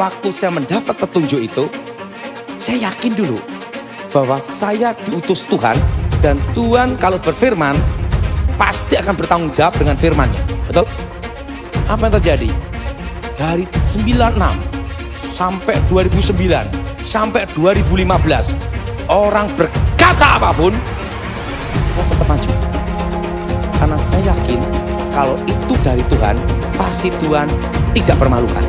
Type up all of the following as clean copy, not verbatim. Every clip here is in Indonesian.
waktu saya mendapat petunjuk itu, saya yakin dulu bahwa saya diutus Tuhan, dan Tuhan kalau berfirman pasti akan bertanggung jawab dengan firman-Nya. Betul? Apa yang terjadi? Dari 96 sampai 2009 sampai 2015, orang berkata apapun, saya tetap maju. Karena saya yakin kalau itu dari Tuhan, pasti Tuhan tidak permalukan.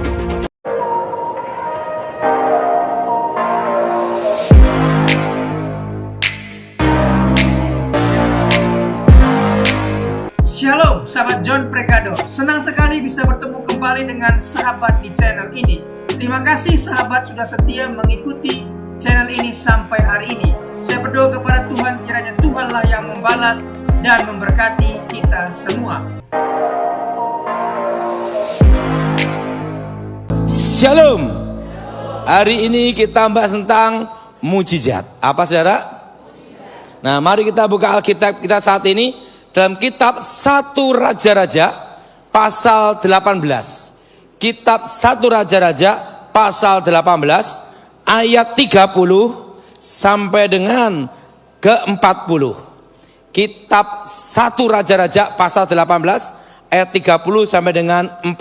Shalom sahabat John Prekado, senang sekali bisa bertemu kembali dengan sahabat di channel ini. Terima kasih sahabat sudah setia mengikuti channel ini sampai hari ini. Saya berdoa kepada Tuhan, kiranya Tuhanlah yang membalas dan memberkati kita semua. Shalom. Hari ini kita bahas tentang mujizat. Apa saudara? Nah, mari kita buka Alkitab kita saat ini dalam kitab 1 Raja-Raja pasal 18. Kitab 1 Raja-Raja pasal 18 ayat 30 sampai dengan ke-40. Kitab 1 Raja-Raja pasal 18 ayat 30 sampai dengan 40.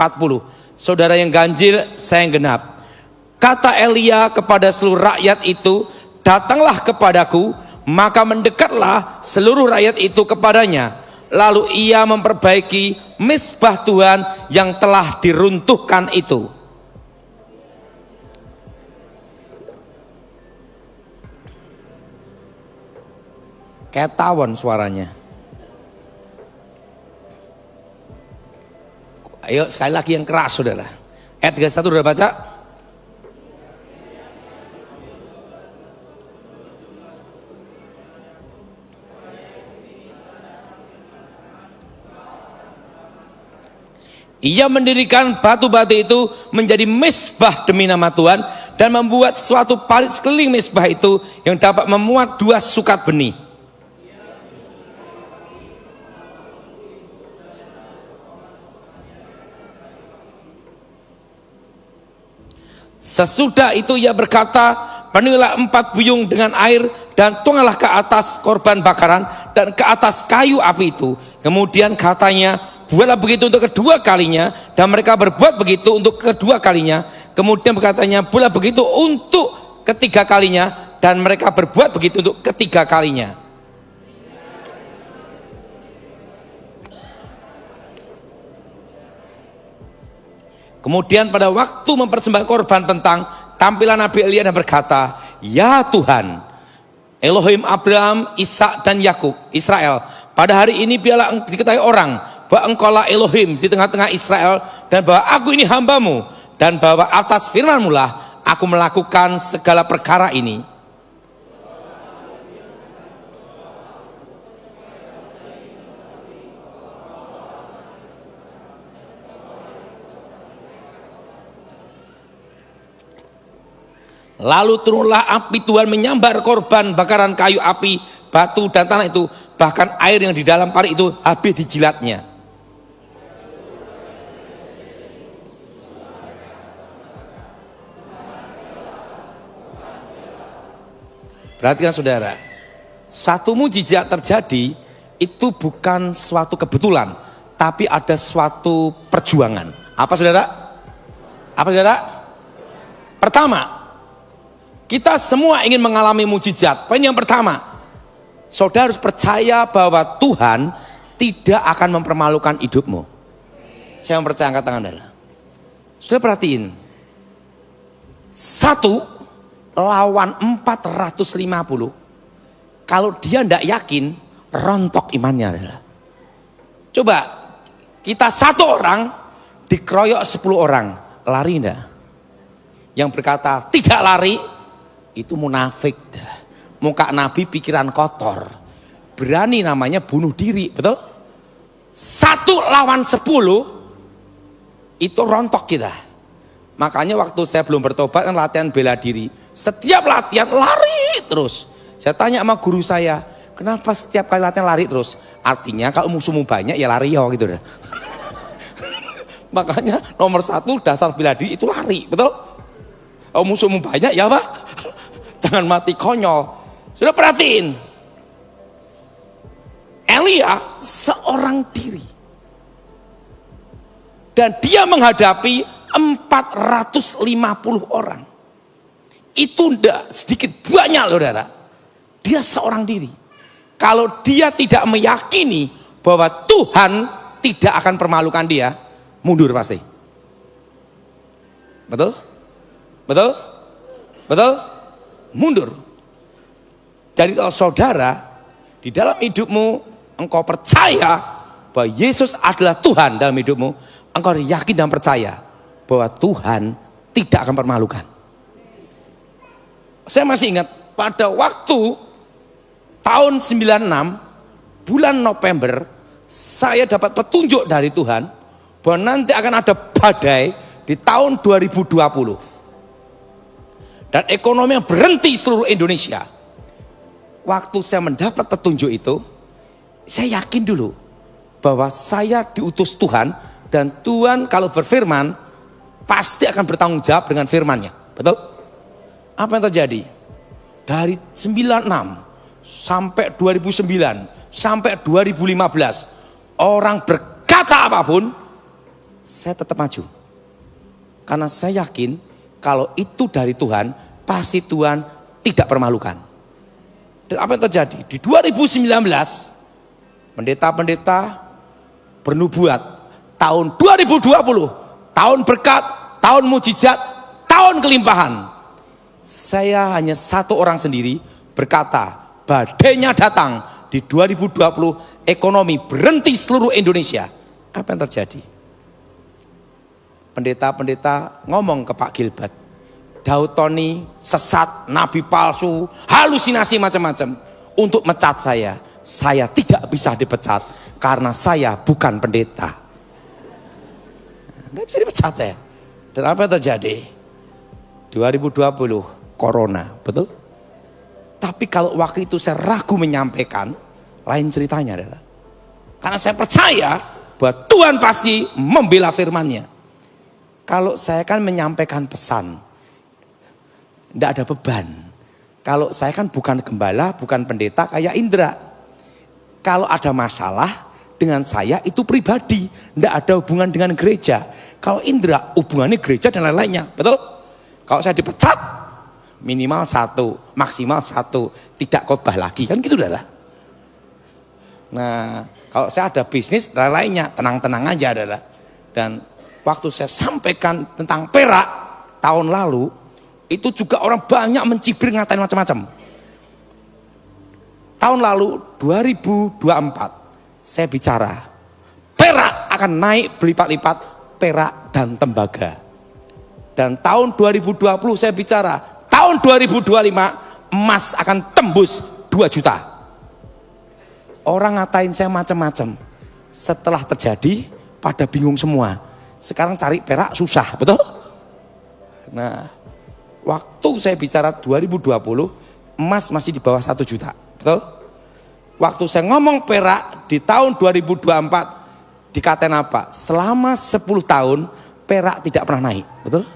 Saudara yang ganjil, saya yang genap. Kata Elia kepada seluruh rakyat itu, datanglah kepadaku, maka mendekatlah seluruh rakyat itu kepadanya. Lalu ia memperbaiki mezbah Tuhan yang telah diruntuhkan itu. Kayak tawon suaranya. Ayo sekali lagi yang keras saudara. Ayat 31 udah baca? Ia mendirikan batu-batu itu menjadi mezbah demi nama Tuhan, dan membuat suatu parit sekeliling mezbah itu yang dapat memuat 2 sukat benih. Sesudah itu ia berkata, penuhilah 4 buyung dengan air dan tuanglah ke atas korban bakaran dan ke atas kayu api itu. Kemudian katanya, buatlah begitu untuk kedua kalinya, dan mereka berbuat begitu untuk kedua kalinya. Kemudian berkatanya, buatlah begitu untuk ketiga kalinya, dan mereka berbuat begitu untuk ketiga kalinya. Kemudian pada waktu mempersembahkan korban pentang, tampilan Nabi Elia dan berkata, ya Tuhan, Elohim Abraham, Ishak dan Yakub, Israel, pada hari ini biarlah diketahui orang bahwa engkaulah Elohim di tengah-tengah Israel, dan bahwa aku ini hambamu, dan bahwa atas firman-Mu lah aku melakukan segala perkara ini. Lalu turunlah api Tuhan menyambar korban bakaran kayu api, batu dan tanah itu, bahkan air yang di dalam parit itu habis dijilatnya. Perhatikan saudara, suatu mujizat terjadi itu bukan suatu kebetulan, tapi ada suatu perjuangan. Apa saudara? Apa saudara? Pertama, kita semua ingin mengalami mujizat. Poin yang pertama, saudara harus percaya bahwa Tuhan tidak akan mempermalukan hidupmu. Saya mempercaya, angkat tangan adalah. Saudara perhatiin, 1 lawan 450. Kalau dia tidak yakin, rontok imannya adalah. Coba, kita 1 orang dikeroyok 10 orang, lari enggak? Yang berkata tidak lari, itu munafik. Muka Nabi pikiran kotor, berani namanya bunuh diri, betul? 1 lawan 10 itu rontok kita. Makanya waktu saya belum bertobat kan latihan bela diri, setiap latihan lari terus. Saya tanya sama guru saya, kenapa setiap kali latihan lari terus? Artinya kalau musuhmu banyak ya lari ya gitu. Makanya nomor 1 dasar bela diri itu lari, betul? Oh, musuhmu banyak ya Pak? Jangan mati konyol. Sudah perhatiin. Elia seorang diri. Dan dia menghadapi 450 orang. Itu tidak sedikit banyak saudara. Dia seorang diri. Kalau dia tidak meyakini bahwa Tuhan tidak akan permalukan dia, mundur pasti. Betul? Betul? Betul? Mundur. Jadi kalau saudara di dalam hidupmu engkau percaya bahwa Yesus adalah Tuhan dalam hidupmu, engkau yakin dan percaya bahwa Tuhan tidak akan permalukan. Saya masih ingat pada waktu tahun 96 bulan November, saya dapat petunjuk dari Tuhan bahwa nanti akan ada badai di tahun 2020 dan ekonomi yang berhenti seluruh Indonesia. Waktu saya mendapat petunjuk itu, saya yakin dulu bahwa saya diutus Tuhan, dan Tuhan kalau berfirman pasti akan bertanggung jawab dengan firman-Nya. Betul? Apa yang terjadi? Dari 96 sampai 2009 sampai 2015, orang berkata apapun, saya tetap maju. Karena saya yakin kalau itu dari Tuhan, pasti Tuhan tidak permalukan. Dan apa yang terjadi? Di 2019, pendeta-pendeta bernubuat, tahun 2020, tahun berkat, tahun mujizat, tahun kelimpahan. Saya hanya satu orang sendiri berkata, badainya datang di 2020, ekonomi berhenti seluruh Indonesia. Apa yang terjadi? Pendeta-pendeta ngomong ke Pak Gilbert, Daud Tony sesat, nabi palsu, halusinasi macam-macam. Untuk mecat saya tidak bisa dipecat karena saya bukan pendeta. Nggak bisa dipecat ya. Dan apa yang terjadi? 2020 Corona, betul? Tapi kalau waktu itu saya ragu menyampaikan, lain ceritanya adalah karena saya percaya bahwa Tuhan pasti membela firman-Nya. Kalau saya kan menyampaikan pesan, tidak ada beban. Kalau saya kan bukan gembala, bukan pendeta kayak Indra. Kalau ada masalah dengan saya itu pribadi, tidak ada hubungan dengan gereja. Kalau Indra hubungannya gereja dan lain-lainnya, betul? Kalau saya dipecat, minimal 1, maksimal 1, tidak khotbah lagi, kan gitu dah. Nah, kalau saya ada bisnis dan lainnya, tenang-tenang aja adalah. Dan waktu saya sampaikan tentang perak tahun lalu, itu juga orang banyak mencibir, ngatain macam-macam. Tahun lalu 2024 saya bicara perak akan naik berlipat-lipat, perak dan tembaga. Dan tahun 2020 saya bicara tahun 2025 emas akan tembus 2 juta. Orang ngatain saya macam-macam. Setelah terjadi pada bingung semua. Sekarang cari perak susah, betul? Nah, waktu saya bicara 2020 emas masih di bawah 1 juta, betul? Waktu saya ngomong perak di tahun 2024 dikatain apa? Selama 10 tahun perak tidak pernah naik, betul?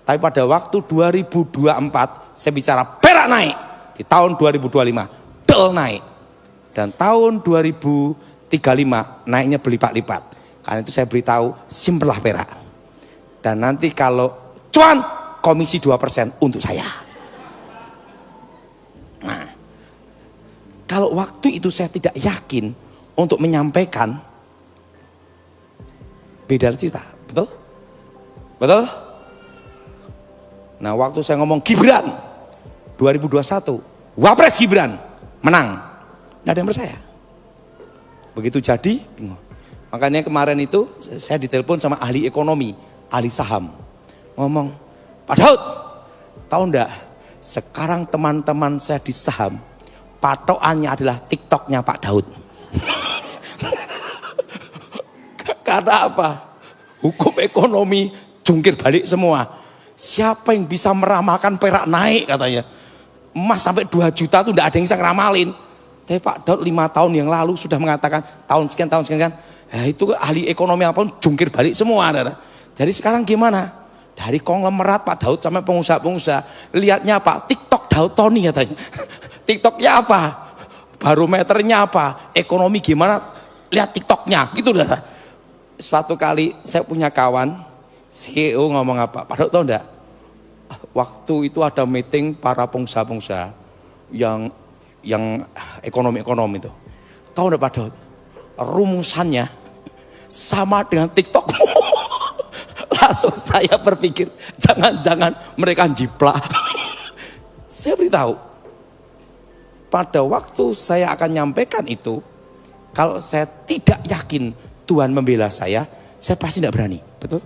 Tapi pada waktu 2024 saya bicara perak naik, di tahun 2025 del naik, dan tahun 2035 naiknya berlipat-lipat. Karena itu saya beritahu simpelah perak, dan nanti kalau cuan komisi 2% untuk saya. Nah, kalau waktu itu saya tidak yakin untuk menyampaikan, beda cerita, betul? Betul? Nah, waktu saya ngomong Gibran 2021, Wapres Gibran menang, nggak ada yang percaya. Begitu jadi, bingung. Makanya kemarin itu saya ditelepon sama ahli ekonomi, ahli saham, ngomong, Pak Daud, tahu enggak? Sekarang teman-teman saya di saham, patokannya adalah TikToknya Pak Daud. Karena apa? Hukum ekonomi jungkir balik semua. Siapa yang bisa meramalkan perak naik katanya? Emas sampai 2 juta tuh enggak ada yang bisa ngeramalin. Tapi Pak Daud 5 tahun yang lalu sudah mengatakan tahun sekian kan. Itu ahli ekonomi apapun jungkir balik semua. Jadi sekarang gimana? Dari konglomerat Pak Daud sampai pengusaha-pengusaha, lihatnya apa? TikTok Daud Tony katanya. TikToknya apa? Barometernya apa? Ekonomi gimana? Lihat TikToknya, gitu dah. Suatu kali saya punya kawan, CEO ngomong apa? Pak Daud tahu enggak? Waktu itu ada meeting para pengusaha-pengusaha yang ekonomi itu. Tahu enggak Pak Daud? Rumusannya sama dengan TikTok. Langsung saya berpikir, jangan-jangan mereka jiplak. Saya beritahu, pada waktu saya akan nyampaikan itu, kalau saya tidak yakin Tuhan membela saya pasti tidak berani. Betul?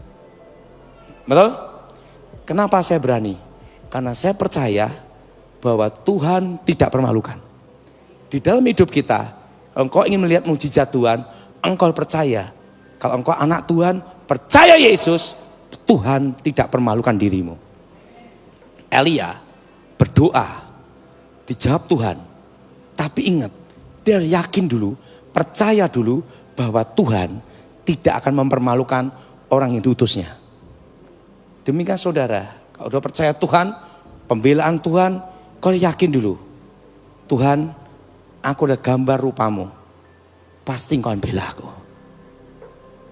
Betul? Kenapa saya berani? Karena saya percaya bahwa Tuhan tidak permalukan. Di dalam hidup kita, engkau ingin melihat mujizat Tuhan, engkau percaya. Kalau engkau anak Tuhan, percaya Yesus, Tuhan tidak permalukan dirimu. Elia berdoa, dijawab Tuhan. Tapi ingat, dia yakin dulu, percaya dulu bahwa Tuhan tidak akan mempermalukan orang yang diutusnya. Demikian saudara, kalau sudah percaya Tuhan, pembelaan Tuhan, kau yakin dulu, Tuhan, aku udah gambar rupamu, pasti engkau bela aku.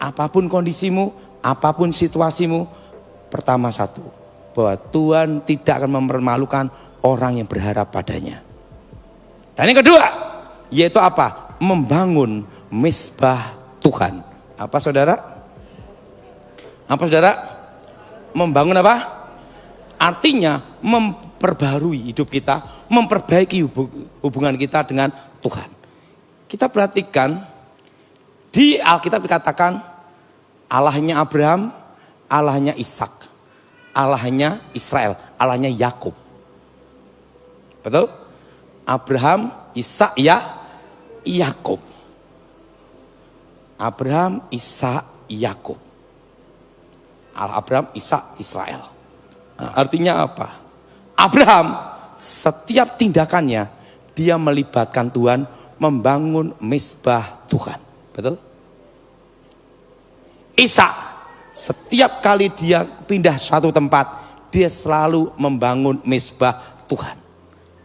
Apapun kondisimu, apapun situasimu, pertama satu, bahwa Tuhan tidak akan mempermalukan orang yang berharap padanya. Dan yang kedua, yaitu apa? Membangun mezbah Tuhan. Apa saudara? Apa saudara? Membangun apa? Artinya memperbarui hidup kita, memperbaiki hubungan kita dengan Tuhan. Kita perhatikan, di Alkitab dikatakan, Allahnya Abraham, Allahnya Ishak, Allahnya Israel, Allahnya Yakub. Betul? Abraham, Ishak, Yakub. Abraham, Ishak, Yakub. Allah Abraham, Ishak, Israel. Nah, artinya apa? Abraham setiap tindakannya dia melibatkan Tuhan, membangun mezbah Tuhan. Betul? Ishak setiap kali dia pindah suatu tempat, dia selalu membangun mezbah Tuhan.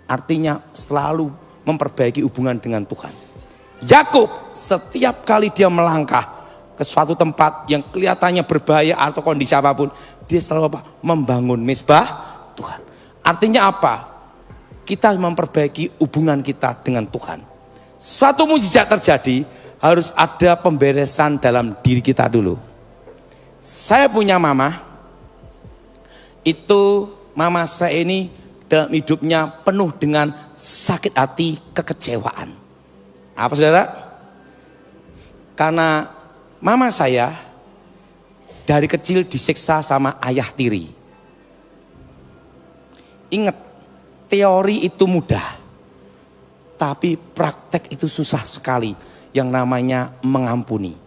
Artinya selalu memperbaiki hubungan dengan Tuhan. Yakub setiap kali dia melangkah ke suatu tempat yang kelihatannya berbahaya atau kondisi apapun, dia selalu apa? Membangun mezbah Tuhan. Artinya apa? Kita memperbaiki hubungan kita dengan Tuhan. Suatu mujizat terjadi, harus ada pemberesan dalam diri kita dulu. Saya punya mama, itu mama saya ini dalam hidupnya penuh dengan sakit hati, kekecewaan. Apa saudara? Karena mama saya dari kecil disiksa sama ayah tiri. Ingat, teori itu mudah, tapi praktek itu susah sekali. Yang namanya mengampuni.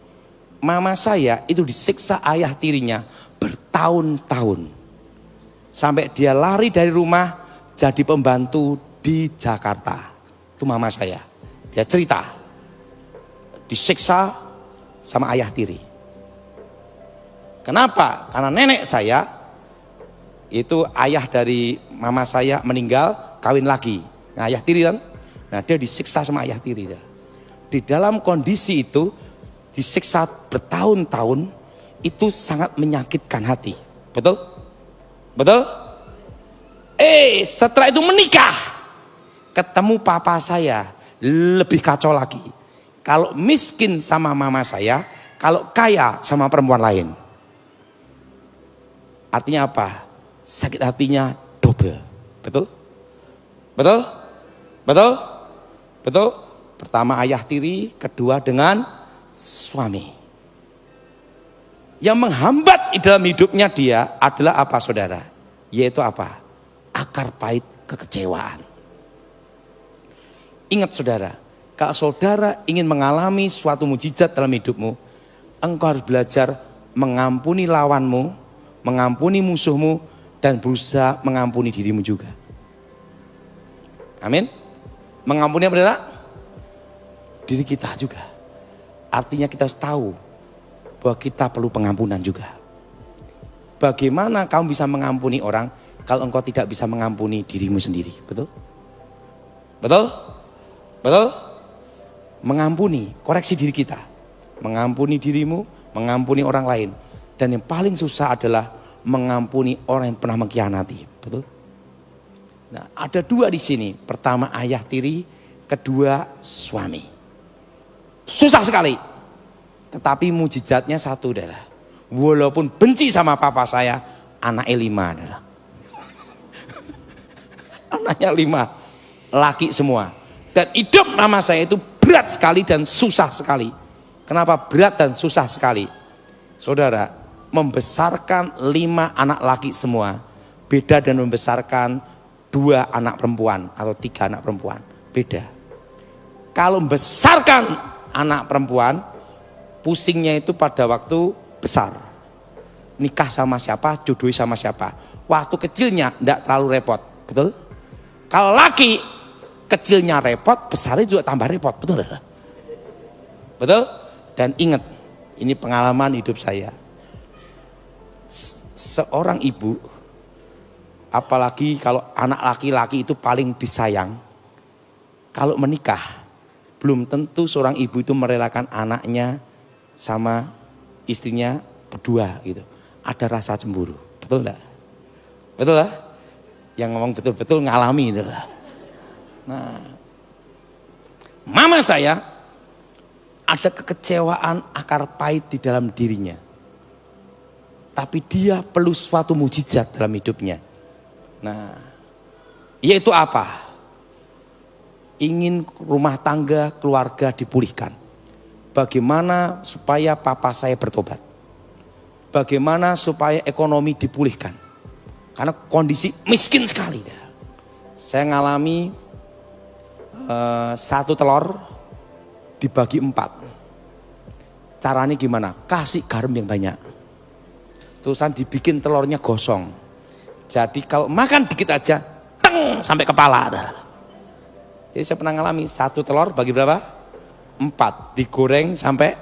Mama saya itu disiksa ayah tirinya bertahun-tahun. Sampai dia lari dari rumah jadi pembantu di Jakarta. Itu mama saya. Dia cerita. Disiksa sama ayah tiri. Kenapa? Karena nenek saya, itu ayah dari mama saya meninggal, kawin lagi. Nah, ayah tiri kan. Nah, dia disiksa sama ayah tiri. Di dalam kondisi itu, disiksa bertahun-tahun, itu sangat menyakitkan hati. Betul? Betul? Setelah itu menikah, ketemu papa saya, lebih kacau lagi. Kalau miskin sama mama saya, kalau kaya sama perempuan lain. Artinya apa? Sakit hatinya double. Betul? Betul? Betul? Betul? Pertama ayah tiri, kedua dengan suami. Yang menghambat di dalam hidupnya dia adalah apa saudara? Yaitu apa? Akar pahit kekecewaan. Ingat saudara, kalau saudara ingin mengalami suatu mujizat dalam hidupmu, engkau harus belajar mengampuni lawanmu, mengampuni musuhmu, dan berusaha mengampuni dirimu juga. Amin. Mengampuni apa saudara? Diri kita juga. Artinya kita harus tahu bahwa kita perlu pengampunan juga. Bagaimana kamu bisa mengampuni orang kalau engkau tidak bisa mengampuni dirimu sendiri? Betul? Betul? Betul? Mengampuni, koreksi diri kita. Mengampuni dirimu, mengampuni orang lain. Dan yang paling susah adalah mengampuni orang yang pernah mengkhianati. Betul? Nah, ada dua di sini. Pertama ayah tiri, kedua suami. Susah sekali. Tetapi mujizatnya satu adalah, walaupun benci sama papa saya, anaknya 5 adalah. Anaknya 5, laki semua. Dan hidup mama saya itu berat sekali dan susah sekali. Kenapa berat dan susah sekali? Saudara, membesarkan 5 anak laki semua beda dengan membesarkan 2 anak perempuan atau 3 anak perempuan. Beda. Kalau membesarkan anak perempuan, pusingnya itu pada waktu besar. Nikah sama siapa, jodohi sama siapa. Waktu kecilnya tidak terlalu repot. Betul? Kalau laki, kecilnya repot, besarnya juga tambah repot. Betul? Betul? Dan ingat, ini pengalaman hidup saya. Seorang ibu, apalagi kalau anak laki-laki itu paling disayang, kalau menikah, belum tentu seorang ibu itu merelakan anaknya sama istrinya berdua gitu. Ada rasa cemburu, betul enggak? Betul lah? Yang ngomong betul-betul ngalami itu lah. Nah, mama saya ada kekecewaan akar pahit di dalam dirinya. Tapi dia perlu suatu mujizat dalam hidupnya. Nah, yaitu apa? Ingin rumah tangga, keluarga dipulihkan. Bagaimana supaya papa saya bertobat? Bagaimana supaya ekonomi dipulihkan? Karena kondisi miskin sekali. Saya ngalami 1 telur dibagi 4. Caranya gimana? Kasih garam yang banyak. Terusan dibikin telurnya gosong. Jadi kalau makan dikit aja, teng sampai kepala. Jadi saya pernah ngalami 1 telur bagi berapa? 4, digoreng sampai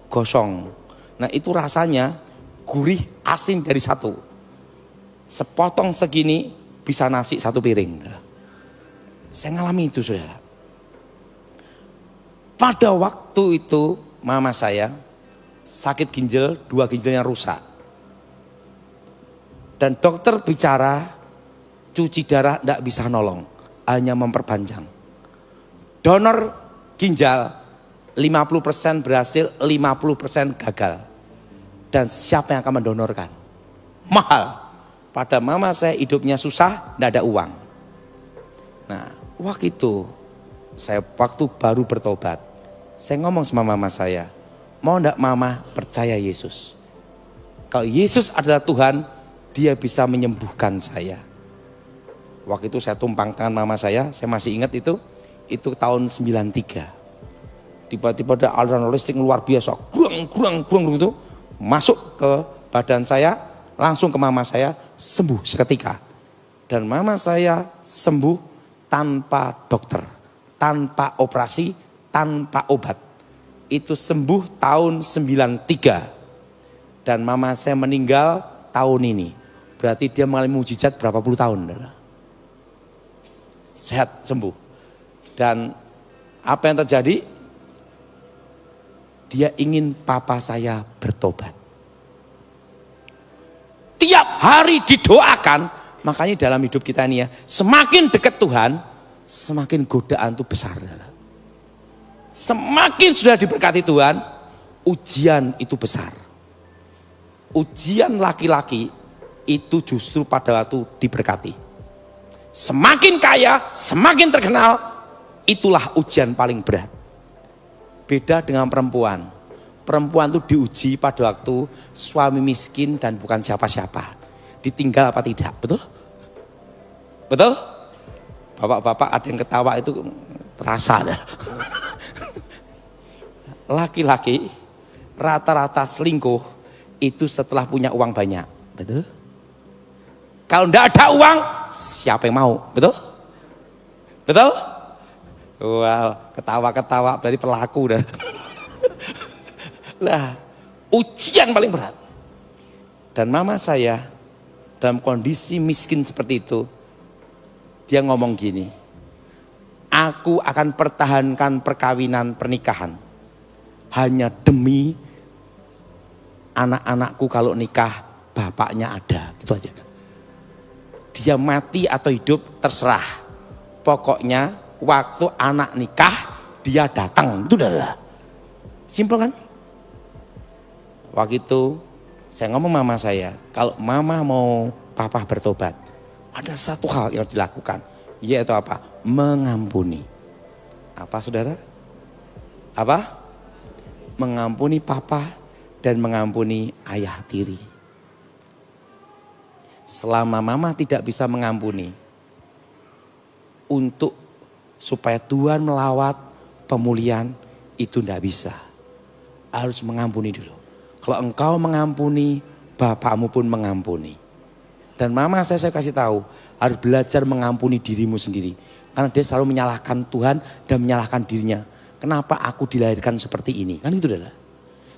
gosong. Nah itu rasanya gurih asin dari 1. Sepotong segini bisa nasi 1 piring. Saya ngalami itu saudara. Pada waktu itu mama saya sakit ginjal, 2 ginjalnya rusak. Dan dokter bicara cuci darah tidak bisa nolong, hanya memperpanjang. Donor ginjal 50% berhasil, 50% gagal. Dan siapa yang akan mendonorkan? Mahal. Pada mama saya hidupnya susah, tidak ada uang. Nah, waktu itu saya waktu baru bertobat, saya ngomong sama mama saya, mau tidak mama percaya Yesus? Kalau Yesus adalah Tuhan, dia bisa menyembuhkan saya. Waktu itu saya tumpang tangan mama saya masih ingat itu tahun 93. Tiba-tiba ada aliran listrik luar biasa, kurang gitu, masuk ke badan saya, langsung ke mama saya, sembuh seketika. Dan mama saya sembuh tanpa dokter, tanpa operasi, tanpa obat. Itu sembuh tahun 93. Dan mama saya meninggal tahun ini. Berarti dia mengalami mujizat berapa puluh tahun. Sehat, sembuh. Dan apa yang terjadi? Dia ingin papa saya bertobat. Tiap hari didoakan. Makanya dalam hidup kita ini ya, semakin dekat Tuhan, semakin godaan itu besar. Semakin sudah diberkati Tuhan, ujian itu besar. Ujian laki-laki itu justru pada waktu diberkati. Semakin kaya, semakin terkenal, itulah ujian paling berat. Beda dengan perempuan. Perempuan itu diuji pada waktu suami miskin dan bukan siapa-siapa. Ditinggal apa tidak, betul? Betul? Bapak-bapak ada yang ketawa itu terasa. Laki-laki rata-rata selingkuh itu setelah punya uang banyak, betul? Kalau tidak ada uang, siapa yang mau? Betul? Betul? Wow, ketawa-ketawa dari pelaku dah. Nah, ujian paling berat. Dan mama saya dalam kondisi miskin seperti itu, dia ngomong gini, aku akan pertahankan perkawinan pernikahan hanya demi anak-anakku kalau nikah bapaknya ada, gitu aja. Dia mati atau hidup terserah. Pokoknya waktu anak nikah dia datang, itu udah simpel kan? Waktu itu saya ngomong mama saya, kalau mama mau papa bertobat, ada satu hal yang dilakukan, yaitu apa? Mengampuni. Apa saudara? Apa? Mengampuni papa dan mengampuni ayah tiri. Selama mama tidak bisa mengampuni, untuk supaya Tuhan melawat pemulihan itu tidak bisa. Harus mengampuni dulu. Kalau engkau mengampuni, bapakmu pun mengampuni. Dan mama saya kasih tahu, harus belajar mengampuni dirimu sendiri. Karena dia selalu menyalahkan Tuhan dan menyalahkan dirinya. Kenapa aku dilahirkan seperti ini? Kan itu adalah.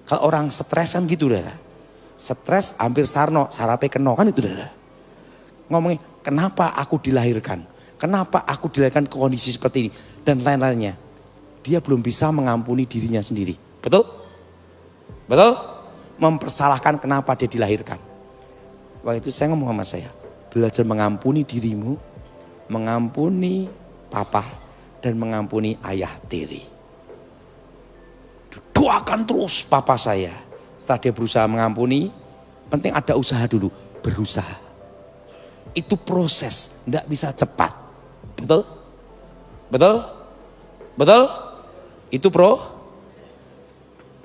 Kalau orang stres kan gitu adalah. Stres hampir sarno, sarape keno kan itu adalah. Ngomongin, kenapa aku dilahirkan? Kenapa aku dilahirkan ke kondisi seperti ini? Dan lain-lainnya. Dia belum bisa mengampuni dirinya sendiri. Betul? Betul? Mempersalahkan kenapa dia dilahirkan. Waktu itu saya ngomong sama saya, belajar mengampuni dirimu, mengampuni papa, dan mengampuni ayah tiri. Doakan terus papa saya. Setelah dia berusaha mengampuni, penting ada usaha dulu, berusaha. Itu proses, tidak bisa cepat. Betul? Betul? Betul? Itu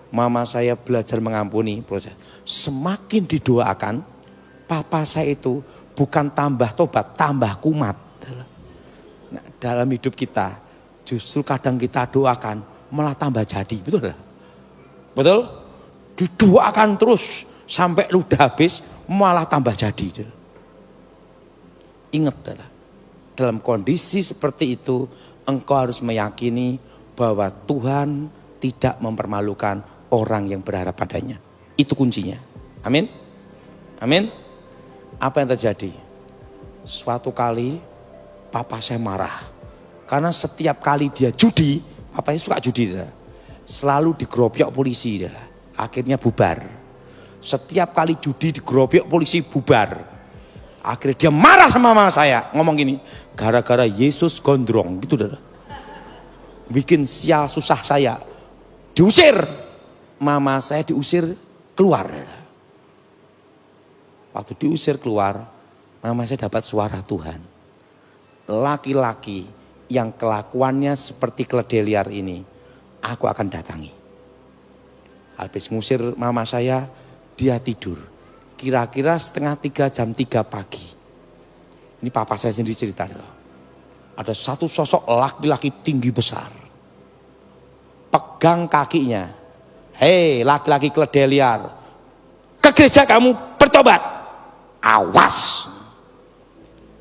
Mama saya belajar mengampuni proses. Semakin didoakan, papa saya itu bukan tambah tobat, tambah kumat. Nah, dalam hidup kita, justru kadang kita doakan, malah tambah jadi. Betul? Betul? Didoakan terus, sampai ludah habis, malah tambah jadi. Ingat, dalam kondisi seperti itu, engkau harus meyakini bahwa Tuhan tidak mempermalukan orang yang berharap padanya. Itu kuncinya. Amin. Amin. Apa yang terjadi? Suatu kali papa saya marah. Karena setiap kali dia judi, papanya suka judi. Selalu digerobyok polisi. Akhirnya bubar. Setiap kali judi digerobyok polisi, bubar. Akhirnya dia marah sama mama saya. Ngomong gini, gara-gara Yesus gondrong. Gitu dah. Bikin sial susah saya. Diusir. Mama saya diusir keluar. Waktu diusir keluar, mama saya dapat suara Tuhan. Laki-laki yang kelakuannya seperti keledai liar ini, aku akan datangi. Habis ngusir mama saya, dia tidur. Kira-kira 2:30 jam 3 pagi. Ini papa saya sendiri cerita. Ada satu sosok laki-laki tinggi besar. Pegang kakinya. Hei laki-laki keledai liar, ke gereja kamu bertobat. Awas.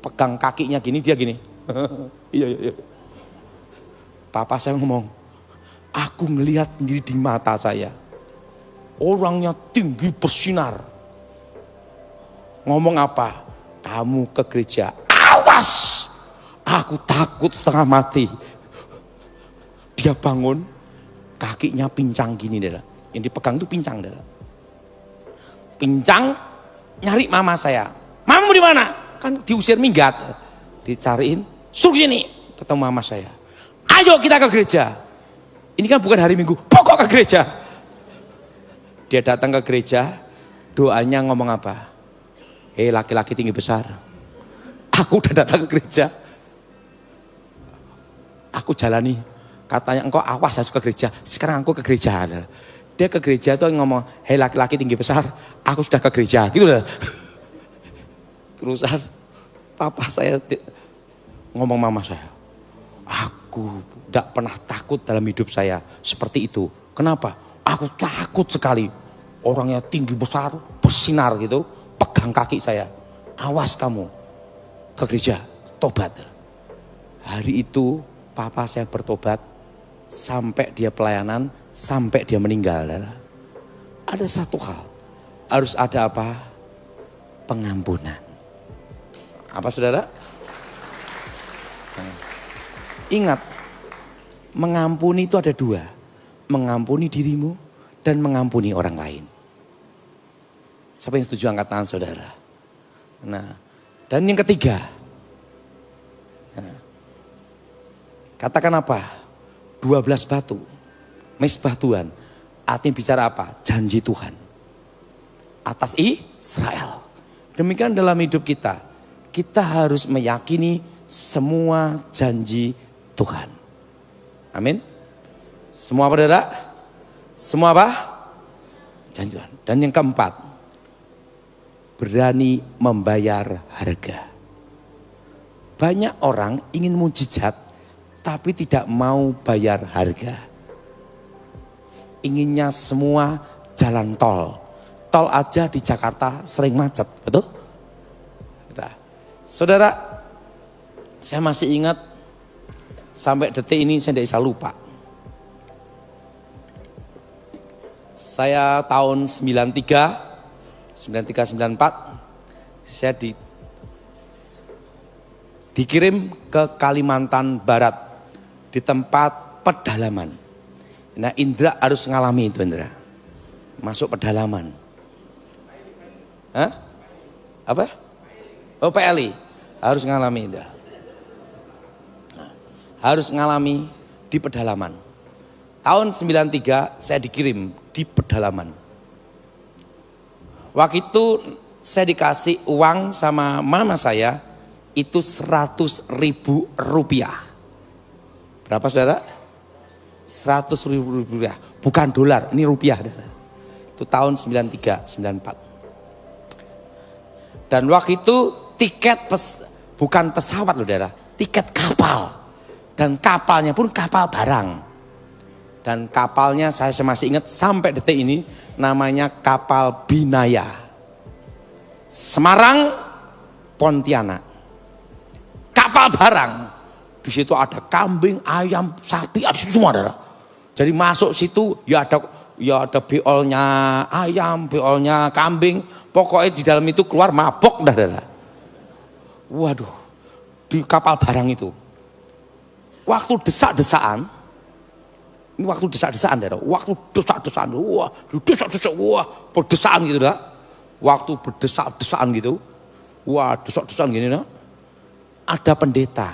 Pegang kakinya gini, dia gini. Iya. Papa saya ngomong, aku ngelihat sendiri di mata saya. Orangnya tinggi bersinar. Ngomong apa? Kamu ke gereja. Awas. Aku takut setengah mati. Dia bangun. Kakinya pincang gini dah. Yang dipegang itu pincang dah. Pincang, nyari mama saya. Mamamu di mana? Kan diusir minggat. Dicariin, suruh sini. Ketemu mama saya. Ayo kita ke gereja. Ini kan bukan hari Minggu, pokok ke gereja. Dia datang ke gereja, doanya ngomong apa? Hei laki-laki tinggi besar. Aku udah datang ke gereja. Aku jalani. Katanya engkau awas harus ke gereja. Sekarang aku ke gereja. Dia ke gereja tuh ngomong, hei laki-laki tinggi besar, aku sudah ke gereja. Gitu lah. Terusan papa saya ngomong mama saya. Aku tidak pernah takut dalam hidup saya seperti itu. Kenapa? Aku takut sekali. Orangnya tinggi besar, bersinar gitu, pegang kaki saya. Awas kamu ke gereja, tobat. Hari itu papa saya bertobat. Sampai dia pelayanan, sampai dia meninggal. Ada satu hal, harus ada apa? pengampunan. Apa saudara? Ingat, mengampuni itu ada dua. Mengampuni dirimu dan mengampuni orang lain. Siapa yang setuju angkat tangan saudara? Nah, dan yang ketiga. Nah, katakan apa? 12 batu. Mesbah Tuhan. Artinya bicara apa? Janji Tuhan. Atas Israel. Demikian dalam hidup kita. Kita harus meyakini semua janji Tuhan. Amin. Semua apa saudara? Semua apa? Janji Tuhan. Dan yang keempat, berani membayar harga. Banyak orang ingin mujizat tapi tidak mau bayar harga. Inginnya semua jalan tol. Tol aja di Jakarta sering macet, betul? Nah, saudara, saya masih ingat sampai detik ini saya tidak bisa lupa. Saya tahun 93, 94, saya dikirim ke Kalimantan Barat di tempat pedalaman. Nah, Indra harus ngalami itu, Indra. Masuk pedalaman. Hah? Apa? Oh, PLI. Harus ngalami itu. Nah, harus ngalami di pedalaman. Tahun 93 saya dikirim di pedalaman. Waktu itu saya dikasih uang sama mama saya itu 100.000 rupiah. Berapa saudara? 100.000 rupiah. Bukan dolar, ini rupiah. Itu tahun 93, 94. Dan waktu itu tiket bukan pesawat loh saudara, tiket kapal. Dan kapalnya pun kapal barang. Dan kapalnya saya masih ingat sampai detik ini namanya kapal Binaya. Semarang, Pontianak. Kapal barang. Di situ ada kambing, ayam, sapi, ada semua ada. Jadi masuk situ ya ada beolnya ayam, beolnya kambing. Pokoknya di dalam itu keluar mabok dah. Waduh, di kapal barang itu. Waktu desak-desakan, ini waktu desak-desakan dah. Waktu desak-desakan, wah, desak-desak, wah, berdesakan gitu dah. Waktu berdesak-desakan gitu, wah, desak-desakan gini dah. Ada pendeta,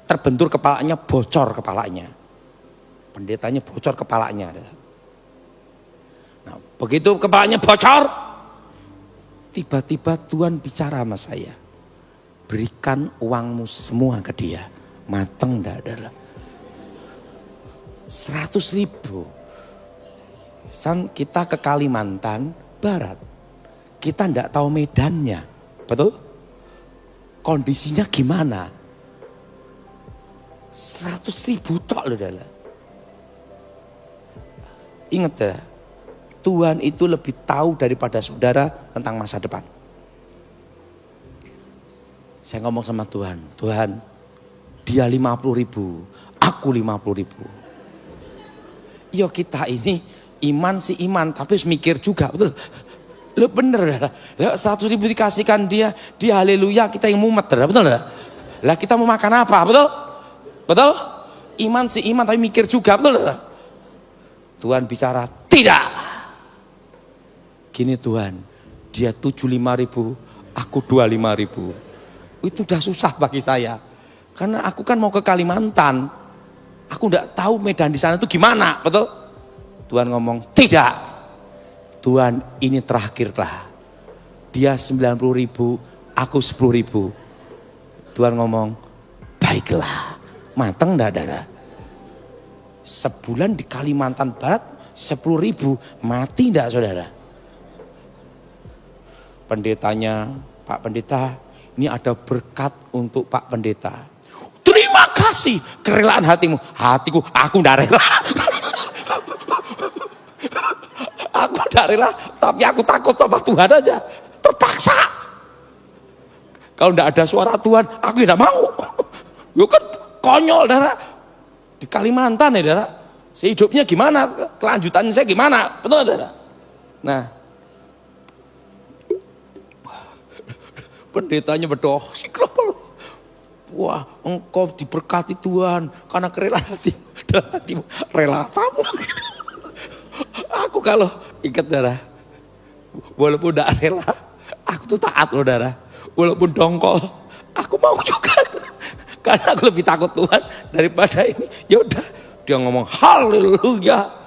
terbentur kepalanya, bocor kepalanya. Pendetanya bocor kepalanya. Nah, begitu kepalanya bocor, tiba-tiba Tuhan bicara sama saya. Berikan uangmu semua ke dia. Mateng dah adalah 100.000. Kita ke Kalimantan Barat. Kita tidak tahu medannya. Betul? Kondisinya gimana? 100.000 tok loh adalah. Ingat ya, Tuhan itu lebih tahu daripada saudara tentang masa depan. Saya ngomong sama Tuhan, Tuhan, dia 50.000, aku 50.000. Yo kita ini iman sih iman, tapi harus mikir juga, betul? Lo bener lah, 100.000 dikasihkan dia haleluya, kita yang mumet, betul lah? Lah kita mau makan apa, betul? Betul? Iman sih iman, tapi mikir juga, betul lah? Tuhan bicara, tidak. Gini Tuhan, dia 75.000, aku 25.000. Itu udah susah bagi saya. Karena aku kan mau ke Kalimantan. Aku enggak tahu medan di sana itu gimana, betul? Tuhan ngomong, tidak. Tuhan ini terakhirlah. Dia 90.000, aku 10.000. Tuhan ngomong, baiklah. Mateng enggak, darah? Sebulan di Kalimantan Barat 10.000, mati enggak saudara? Pendetanya, Pak Pendeta, ini ada berkat untuk Pak Pendeta. Terima kasih kerelaan hatimu. Hatiku, aku enggak rela. Aku enggak rela, tapi aku takut sama Tuhan aja. Terpaksa. Kalau enggak ada suara Tuhan, aku tidak mau. Yo kan konyol, darah. Di Kalimantan ya, darah. Hidupnya gimana? Kelanjutannya saya gimana? Betul, darah. Nah, Pendetanya berdoa, wah engkau diberkati Tuhan karena kerelaan hatimu. Dalam hatimu, rela tamu. Aku kalau ingat darah, walaupun tidak rela, aku tuh taat loh darah. Walaupun dongkol, aku mau juga. Karena aku lebih takut Tuhan daripada ini. Ya udah, dia ngomong haleluya.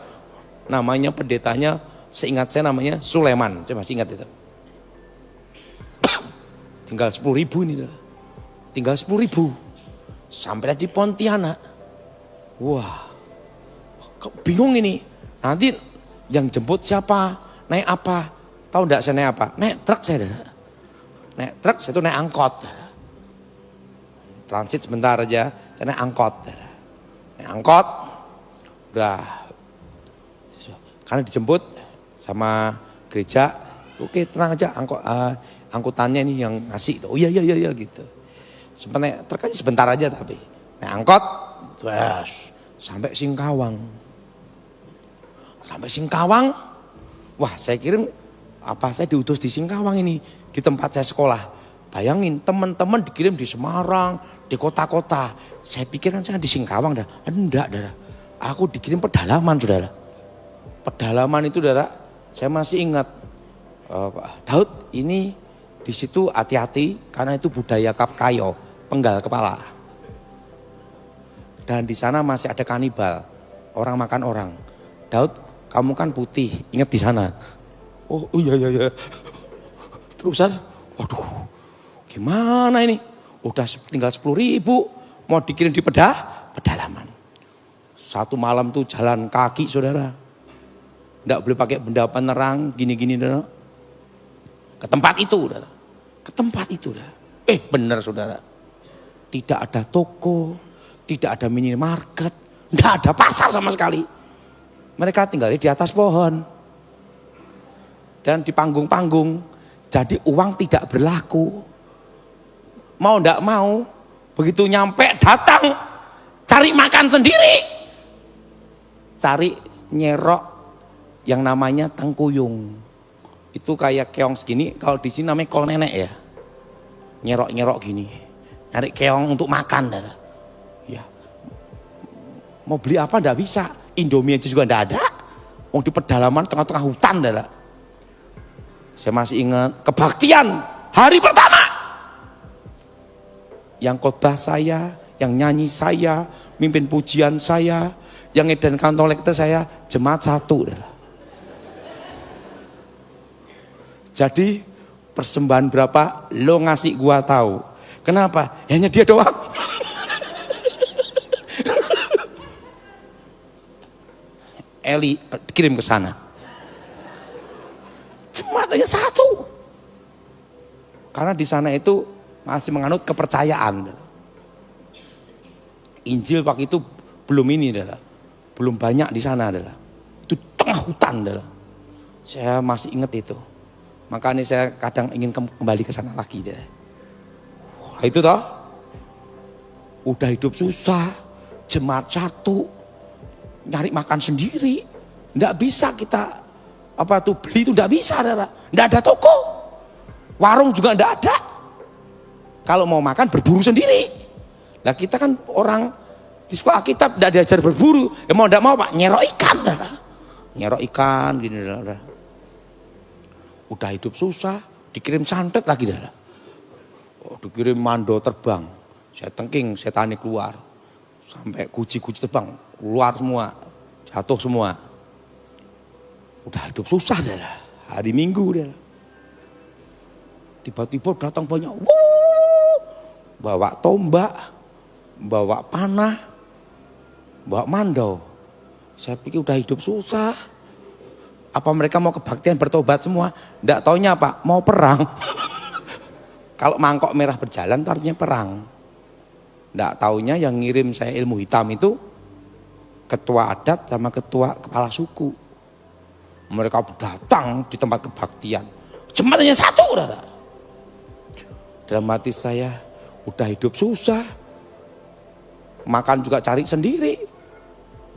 Namanya pendetanya, seingat saya namanya Sulaiman. Saya masih ingat itu. Tinggal 10.000 ini. Tinggal 10.000. Sampai di Pontianak. Wah. Bingung ini. Nanti yang jemput siapa? Naik apa? Tahu enggak saya naik apa? Naik truk saya. Naik truk saya tuh naik angkot. Transit sebentar aja. Saya naik angkot. Naik angkot. Udah. Karena dijemput sama gereja. Oke, tenang aja, angkutannya ini yang ngasih. Oh iya gitu. Terkadang sebentar aja tapi. Nah angkot, terus sampai Singkawang. Sampai Singkawang, wah saya kirim saya diutus di Singkawang ini, di tempat saya sekolah. Bayangin teman-teman dikirim di Semarang, di kota-kota. Saya pikir kan saya di Singkawang dah. Enggak, saudara. Aku dikirim pedalaman, saudara. Pedalaman itu, saudara, saya masih ingat. Pak Daud ini di situ hati-hati karena itu budaya Kapkayo, penggal kepala. Dan di sana masih ada kanibal, orang makan orang. Daud, kamu kan putih, ingat di sana. Oh iya. Terusan, waduh, gimana ini? Udah tinggal 10.000, mau dikirim di pedalaman. Satu malam tuh jalan kaki, saudara. Nggak boleh pakai benda penerang, gini-gini, saudara. Ke tempat itu, saudara. Ke tempat itu, saudara. Benar, saudara. Tidak ada toko, tidak ada minimarket, nggak ada pasar sama sekali. Mereka tinggal di atas pohon. Dan di panggung-panggung, jadi uang tidak berlaku. Mau ndak mau, begitu nyampe datang, cari makan sendiri. Cari nyerok yang namanya tengkuyung. Itu kayak keong segini, kalau di sini namanya kol nenek ya. Nyerok-nyerok gini. Nyari keong untuk makan. Ya. Mau beli apa ndak bisa. Indomie aja juga ndak ada. Di pedalaman tengah-tengah hutan. Saya masih ingat kebaktian hari pertama. Yang khotbah saya, yang nyanyi saya, mimpin pujian saya, yang ngeden kantong lekte saya, jemaat 1. Jadi persembahan berapa lo ngasih gua tahu. Kenapa? Hanya dia doang. Eli kirim ke sana. Jemaatnya 1. Karena di sana itu masih menganut kepercayaan. Injil waktu itu belum ini, belum banyak di sana. Itu tengah hutan. Saya masih ingat itu. Makanya saya kadang ingin kembali ke sana lagi. Wah, itu toh. Udah hidup susah, jemaat 1, nyari makan sendiri. Nggak bisa kita beli itu nggak bisa, nggak ada toko, warung juga nggak ada. Kalau mau makan berburu sendiri. Nah kita kan orang di sekolah kitab nggak diajar berburu, mau nggak mau pak nyerok ikan, nyerok ikan gini, Udah hidup susah, dikirim santet lagi, dikirim mando terbang, saya tengking, saya tani keluar, sampai kuci-kuci terbang keluar semua, jatuh semua. Udah hidup susah, hari Minggu, tiba-tiba datang banyak, bawa tombak, bawa panah, bawa mandau. Saya pikir udah hidup susah. Apa mereka mau kebaktian bertobat semua? Nggak taunya apa? Mau perang. Kalau mangkok merah berjalan itu artinya perang. Nggak taunya yang ngirim saya ilmu hitam itu ketua adat sama ketua kepala suku. Mereka datang di tempat kebaktian. Jemaatnya 1. Dalam hati saya udah hidup susah. Makan juga cari sendiri.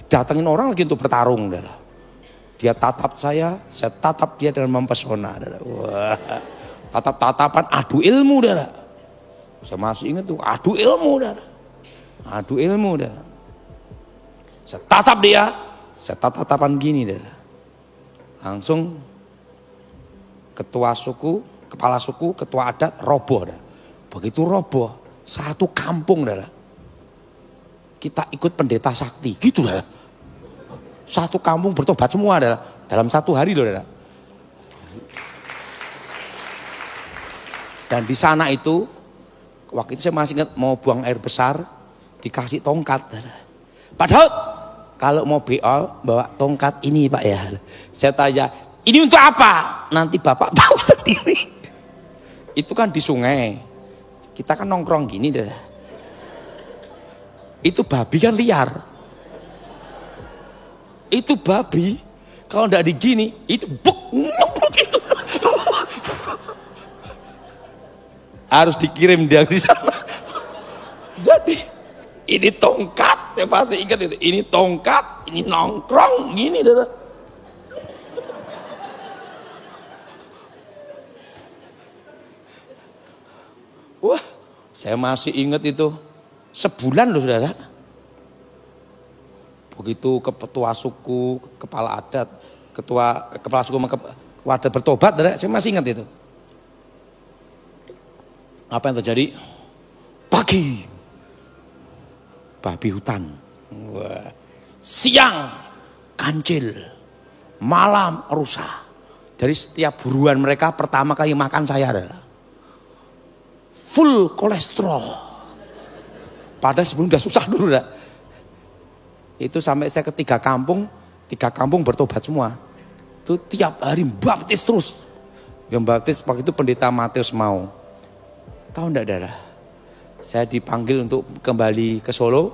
Datangin orang lagi untuk bertarung. Dia tatap saya tatap dia dengan mempesona. Wah, tatap-tatapan adu ilmu, saudara. Saya masih ingat tuh, adu ilmu, saudara. Adu ilmu, saudara. Saya tatap dia, saya tatapan gini, saudara. Langsung ketua suku, kepala suku, ketua adat roboh, saudara. Begitu roboh, satu kampung, saudara. Kita ikut pendeta sakti, gitu, saudara. Satu kampung bertobat semua, saudara. Dalam satu hari, saudara. Dan di sana itu, waktu itu saya masih ingat mau buang air besar, dikasih tongkat. Pak Daud, kalau mau beol, bawa tongkat ini Pak ya. Saya tanya, ini untuk apa? Nanti Bapak tahu sendiri. Itu kan di sungai. Kita kan nongkrong gini. Itu babi kan liar. Itu babi, kalau enggak digini, itu buk, gitu. Harus dikirim dia di sana. Jadi ini tongkat, saya masih ingat itu. Ini tongkat, ini nongkrong gini, saudara. Wah, saya masih ingat itu. Sebulan loh, saudara. Begitu ketua suku, kepala adat, kepala suku, kepala adat bertobat, saudara. Saya masih ingat itu. Apa yang terjadi? Pagi, babi hutan. Wah. Siang, kancil. Malam, rusa. Dari setiap buruan mereka pertama kali makan saya adalah full kolesterol. Padahal sebelum udah susah dulu. Itu sampai saya ke tiga kampung bertobat semua. Itu tiap hari baptis terus. Yang baptis waktu itu pendeta Matius mau. Tahu enggak, saudara? Saya dipanggil untuk kembali ke Solo.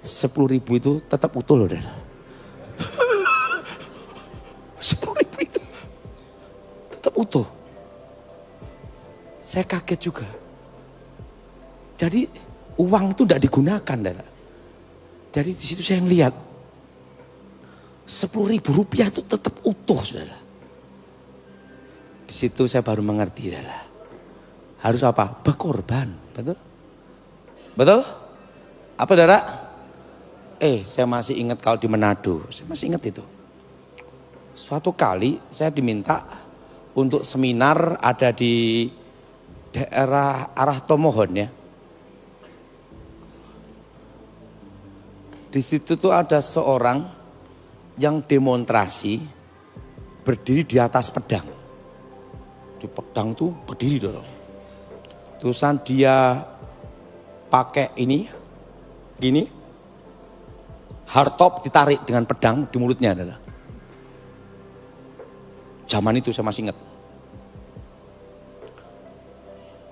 10.000 itu tetap utuh loh, saudara. 10.000 itu tetap utuh. Saya kaget juga. Jadi uang itu enggak digunakan, saudara. Jadi di situ saya lihat 10.000 rupiah itu tetap utuh, saudara. Di situ saya baru mengerti, saudara. Harus apa? Berkorban, betul? Betul? Apa, saudara? Saya masih ingat kalau di Manado, saya masih ingat itu. Suatu kali saya diminta untuk seminar ada di daerah arah Tomohon ya. Di situ tuh ada seorang yang demonstrasi berdiri di atas pedang. Di pedang tuh berdiri dong. Terusan dia pakai ini, gini, hardtop ditarik dengan pedang di mulutnya adalah. Zaman itu saya masih ingat.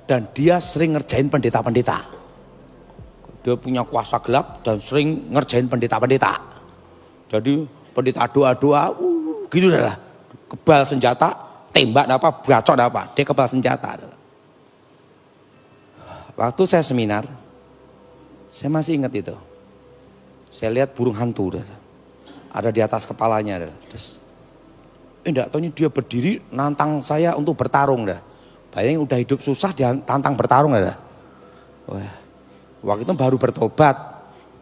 Dan dia sering ngerjain pendeta-pendeta. Dia punya kuasa gelap dan sering ngerjain pendeta-pendeta. Jadi pendeta doa-doa, gitu adalah. Kebal senjata, tembak apa, bacok apa, dia kebal senjata adalah. Waktu saya seminar, saya masih ingat itu. Saya lihat burung hantu, ada di atas kepalanya. Terus, enggak tahunya dia berdiri nantang saya untuk bertarung. Bayangin udah hidup susah, dia tantang bertarung. Wah, waktu itu baru bertobat,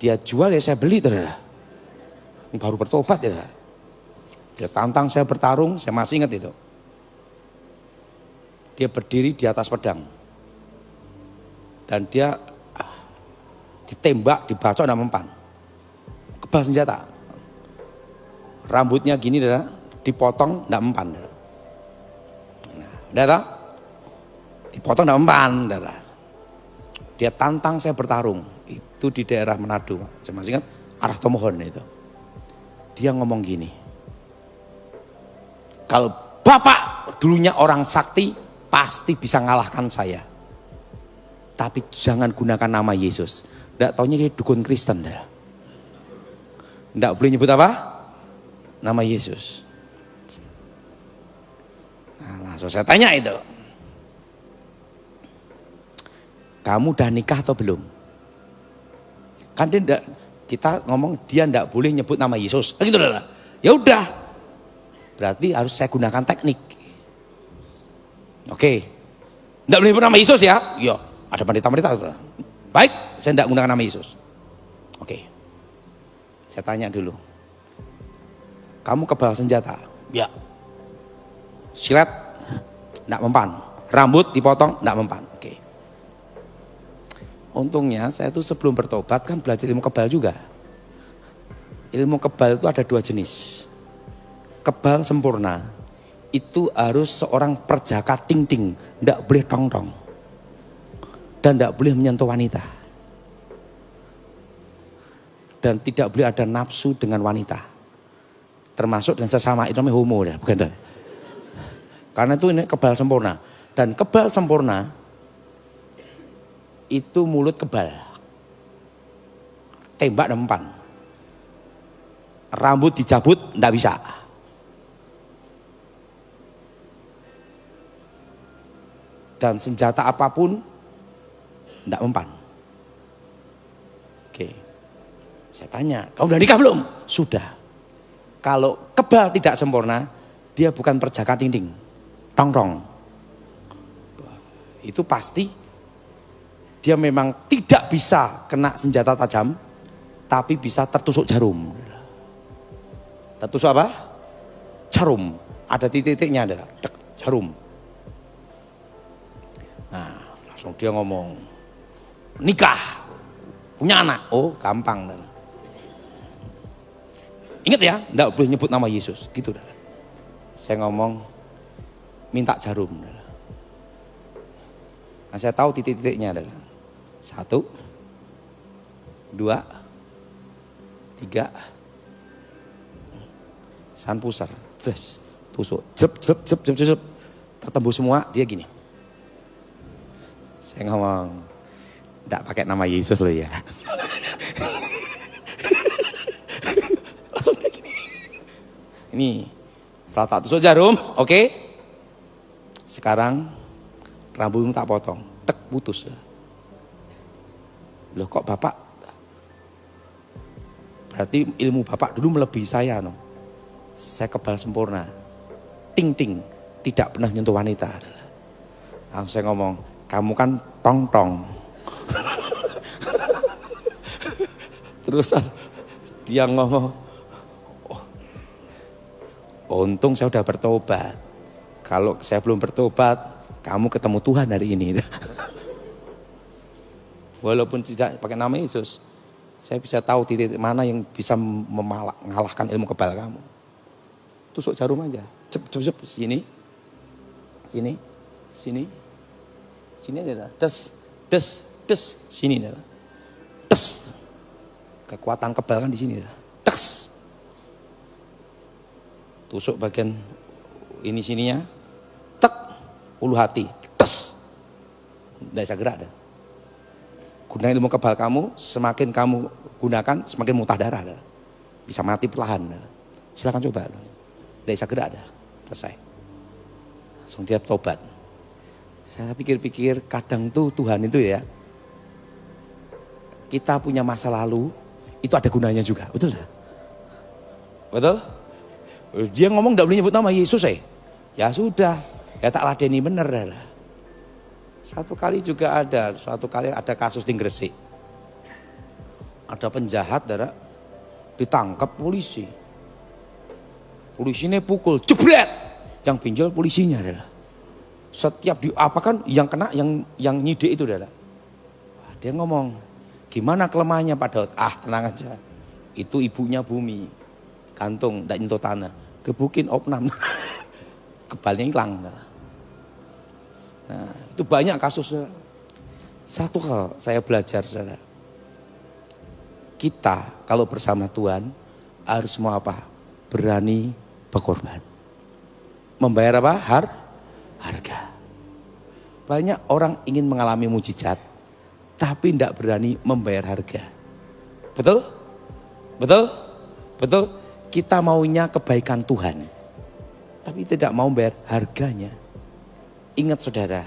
dia jual ya saya beli. Baru bertobat ya. Dia tantang saya bertarung, saya masih ingat itu. Dia berdiri di atas pedang. Dan dia ditembak, dibacok dan mempan. Kebal senjata. Rambutnya gini, dipotong, tidak mempan. Nah, udah tahu? Dipotong, tidak mempan. Dia tantang saya bertarung. Itu di daerah Manado. Saya masih ingat, arah Tomohon itu. Dia ngomong gini. Kalau Bapak dulunya orang sakti, pasti bisa ngalahkan saya. Tapi jangan gunakan nama Yesus. Nggak taunya dia dukun Kristen. Nggak boleh nyebut apa? Nama Yesus. Nah, langsung saya tanya itu. Kamu udah nikah atau belum? Kan dia enggak, kita ngomong dia nggak boleh nyebut nama Yesus. Gitu lah. Ya udah. Berarti harus saya gunakan teknik. Oke. Tidak boleh nyebut nama Yesus ya? Iya, ada pendeta-pendeta. Baik, saya tidak menggunakan nama Yesus. Oke. Saya tanya dulu. Kamu kebal senjata? Ya. Silet? Tidak mempan. Rambut dipotong? Tidak mempan. Oke. Untungnya saya tuh sebelum bertobat kan belajar ilmu kebal juga. Ilmu kebal itu ada 2 jenis. Kebal sempurna. Itu harus seorang perjaka ting-ting, tidak boleh tong-tong, dan tidak boleh menyentuh wanita, dan tidak boleh ada nafsu dengan wanita, termasuk dengan sesama, itu namanya homo ya, bukan? Karena itu ini kebal sempurna, dan kebal sempurna itu mulut kebal, tembak dan mempan, rambut dicabut tidak bisa. Dan senjata apapun tidak mempan. Oke. Saya tanya, kamu udah nikah belum? Sudah. Kalau kebal tidak sempurna, dia bukan perjaka dinding, tong-tong. Itu pasti dia memang tidak bisa kena senjata tajam, tapi bisa tertusuk jarum. Tertusuk apa? Jarum. Ada titik-titiknya adalah jarum. Nah, langsung dia ngomong, nikah, punya anak. Oh, gampang. Ingat ya, enggak boleh nyebut nama Yesus, gitu. Saya ngomong, minta jarum. Nah, saya tahu titik-titiknya adalah 1, 2, 3, san pusar, terus tusuk, jep, tertembus semua, dia gini. Saya ngomong, enggak pakai nama Yesus loh ya. Langsung kayak gini. Ini, setelah tak tusuk jarum, oke. Sekarang rambutmu tak potong, tek putus. Loh kok bapak? Berarti ilmu bapak dulu melebihi saya, no. Saya kebal sempurna, ting-ting, tidak pernah nyentuh wanita. Langsung saya ngomong, kamu kan tong-tong. Terus dia ngomong, oh, untung saya udah bertobat. Kalau saya belum bertobat, kamu ketemu Tuhan hari ini. Walaupun tidak pakai nama Yesus, saya bisa tahu titik mana yang bisa mengalahkan ilmu kebal kamu. Tusuk jarum aja, cep, sini, sini aja, des, sini dah, tes, kekuatan kebal kan di sini dah, tes, tusuk bagian ini sininya, tek, ulu hati, tes, tidak bisa gerak dah. Gunakan ilmu kebal kamu, semakin kamu gunakan, semakin muntah darah dah, bisa mati perlahan dah. Silakan coba, tidak bisa gerak dah, selesai, langsung dia tobat. Saya pikir-pikir kadang tuh Tuhan itu ya, kita punya masa lalu, itu ada gunanya juga, betul gak? Betul? Dia ngomong gak boleh nyebut nama Yesus ya sudah, ya tak ladeni bener lah. Suatu kali ada kasus di Gresik. Ada penjahat ditangkap polisi. Polisinya pukul, jebret, yang pinjol polisinya adalah. Setiap diapakan yang kena yang nyide itu adalah. Dia ngomong, gimana kelemahannya Pak Daud? Ah tenang aja, itu ibunya bumi, gantung, tidak nyentuh tanah, gebukin opnam, kebalnya hilang. Nah itu banyak kasusnya. Satu hal saya belajar, saudara, kita kalau bersama Tuhan harus mau apa? Berani berkorban, membayar apa? Harga. Banyak orang ingin mengalami mujizat, tapi tidak berani membayar harga. Betul? Kita maunya kebaikan Tuhan, tapi tidak mau bayar harganya. Ingat saudara,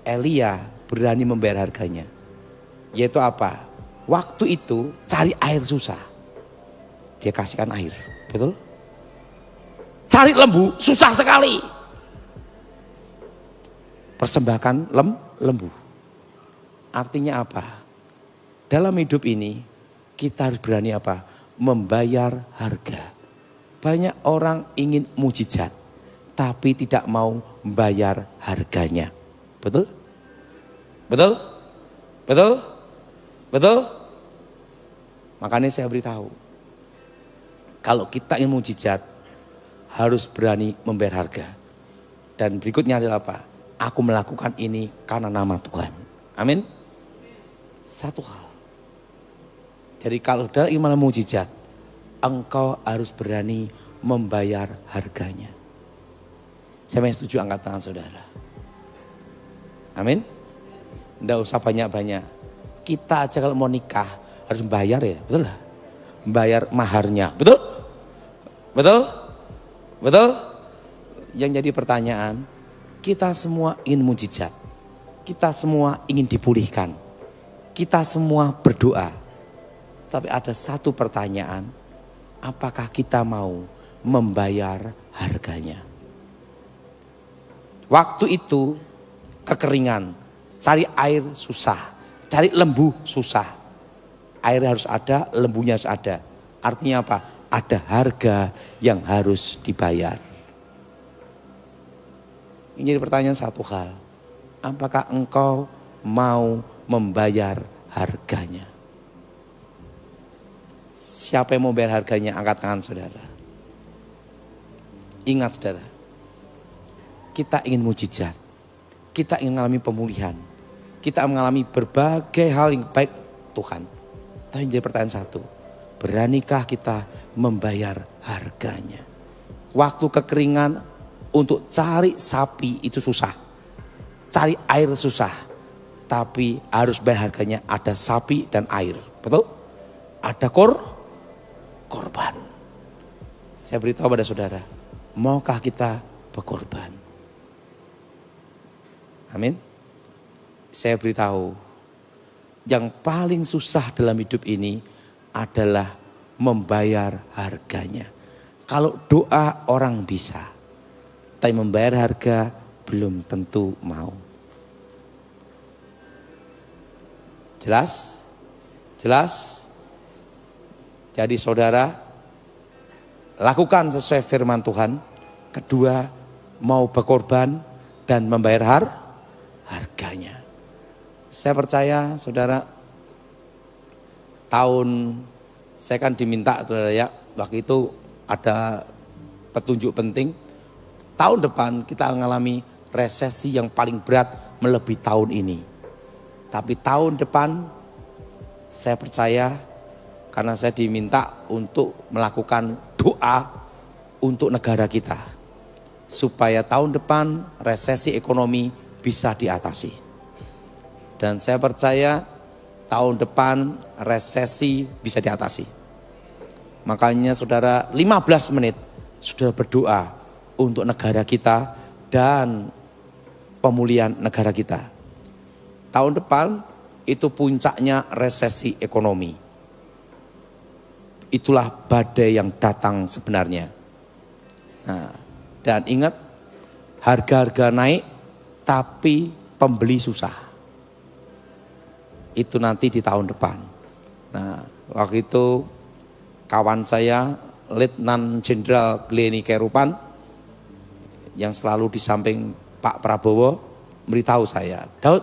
Elia berani membayar harganya. Yaitu apa? Waktu itu cari air susah, dia kasihkan air. Betul? Cari lembu susah sekali, persembahkan lembu. Artinya apa? Dalam hidup ini kita harus berani apa? Membayar harga. Banyak orang ingin mujizat, tapi tidak mau membayar harganya. Betul? Betul? Betul? Betul? Makanya saya beritahu, kalau kita ingin mujizat, harus berani membayar harga. Dan berikutnya adalah apa? Aku melakukan ini karena nama Tuhan. Amin. Satu hal. Jadi kalau saudara ingin mujizat, engkau harus berani membayar harganya. Saya setuju, angkat tangan saudara. Amin. Tidak usah banyak-banyak. Kita aja kalau mau nikah harus membayar ya, betul lah. Membayar maharnya, betul? Betul? Betul? Yang jadi pertanyaan, kita semua ingin mujizat. Kita semua ingin dipulihkan. Kita semua berdoa. Tapi ada satu pertanyaan, apakah kita mau membayar harganya? Waktu itu kekeringan, cari air susah, cari lembu susah. Air harus ada, lembunya harus ada. Artinya apa? Ada harga yang harus dibayar. Ini jadi pertanyaan satu hal. Apakah engkau mau membayar harganya? Siapa yang mau bayar harganya? Angkat tangan saudara. Ingat saudara, kita ingin mujizat. Kita ingin mengalami pemulihan. Kita mengalami berbagai hal yang baik Tuhan. Tapi jadi pertanyaan satu, beranikah kita membayar harganya? Waktu kekeringan untuk cari sapi itu susah. Cari air susah. Tapi harus bayar harganya, ada sapi dan air. Betul? Ada korban. Saya beritahu pada saudara, maukah kita berkorban? Amin. Saya beritahu, yang paling susah dalam hidup ini adalah membayar harganya. Kalau doa orang bisa, tapi membayar harga belum tentu mau. Jelas? Jelas? Jadi saudara, lakukan sesuai firman Tuhan. Kedua, mau berkorban dan membayar harganya. Saya percaya saudara, saya kan diminta saudara ya, waktu itu ada petunjuk penting. Tahun depan kita mengalami resesi yang paling berat melebihi tahun ini. Tapi tahun depan saya percaya, karena saya diminta untuk melakukan doa untuk negara kita. Supaya tahun depan resesi ekonomi bisa diatasi. Dan saya percaya tahun depan resesi bisa diatasi. Makanya saudara 15 menit sudah berdoa untuk negara kita dan pemulihan negara kita. Tahun depan itu puncaknya resesi ekonomi. Itulah badai yang datang sebenarnya. Nah, dan ingat, harga-harga naik tapi pembeli susah. Itu nanti di tahun depan. Nah, waktu itu kawan saya Letnan Jenderal Gleni Kerupan yang selalu di samping Pak Prabowo memberitahu saya, Daud,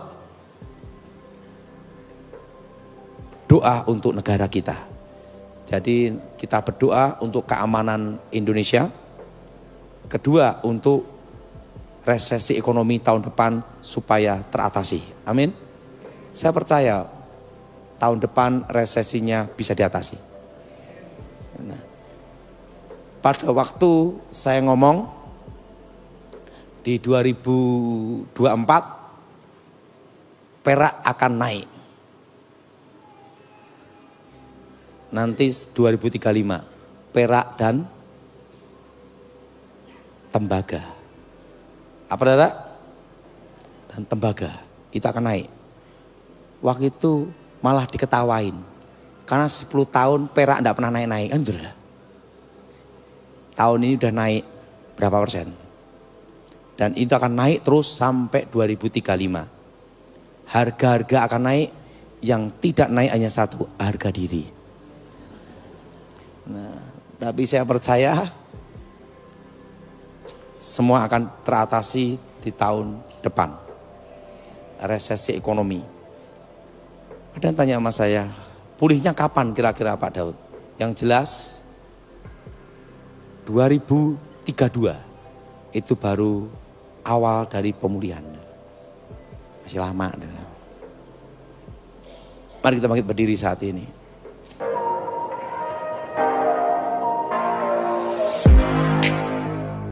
doa untuk negara kita. Jadi kita berdoa untuk keamanan Indonesia. Kedua, untuk resesi ekonomi tahun depan supaya teratasi. Amin. Saya percaya tahun depan resesinya bisa diatasi. Nah, pada waktu saya ngomong di 2024 perak akan naik. Nanti 2035 perak dan tembaga. Apa saudara? Dan tembaga itu akan naik. Waktu itu malah diketawain. Karena 10 tahun perak tidak pernah naik-naik. Kan saudara? Tahun ini udah naik berapa persen? Dan itu akan naik terus sampai 2035. Harga-harga akan naik, yang tidak naik hanya satu, harga diri. Nah, tapi saya percaya semua akan teratasi di tahun depan. Resesi ekonomi. Ada yang tanya sama saya, pulihnya kapan kira-kira Pak Daud? Yang jelas 2032 itu baru awal dari pemulihan. Masih lama. Mari kita bangkit berdiri saat ini.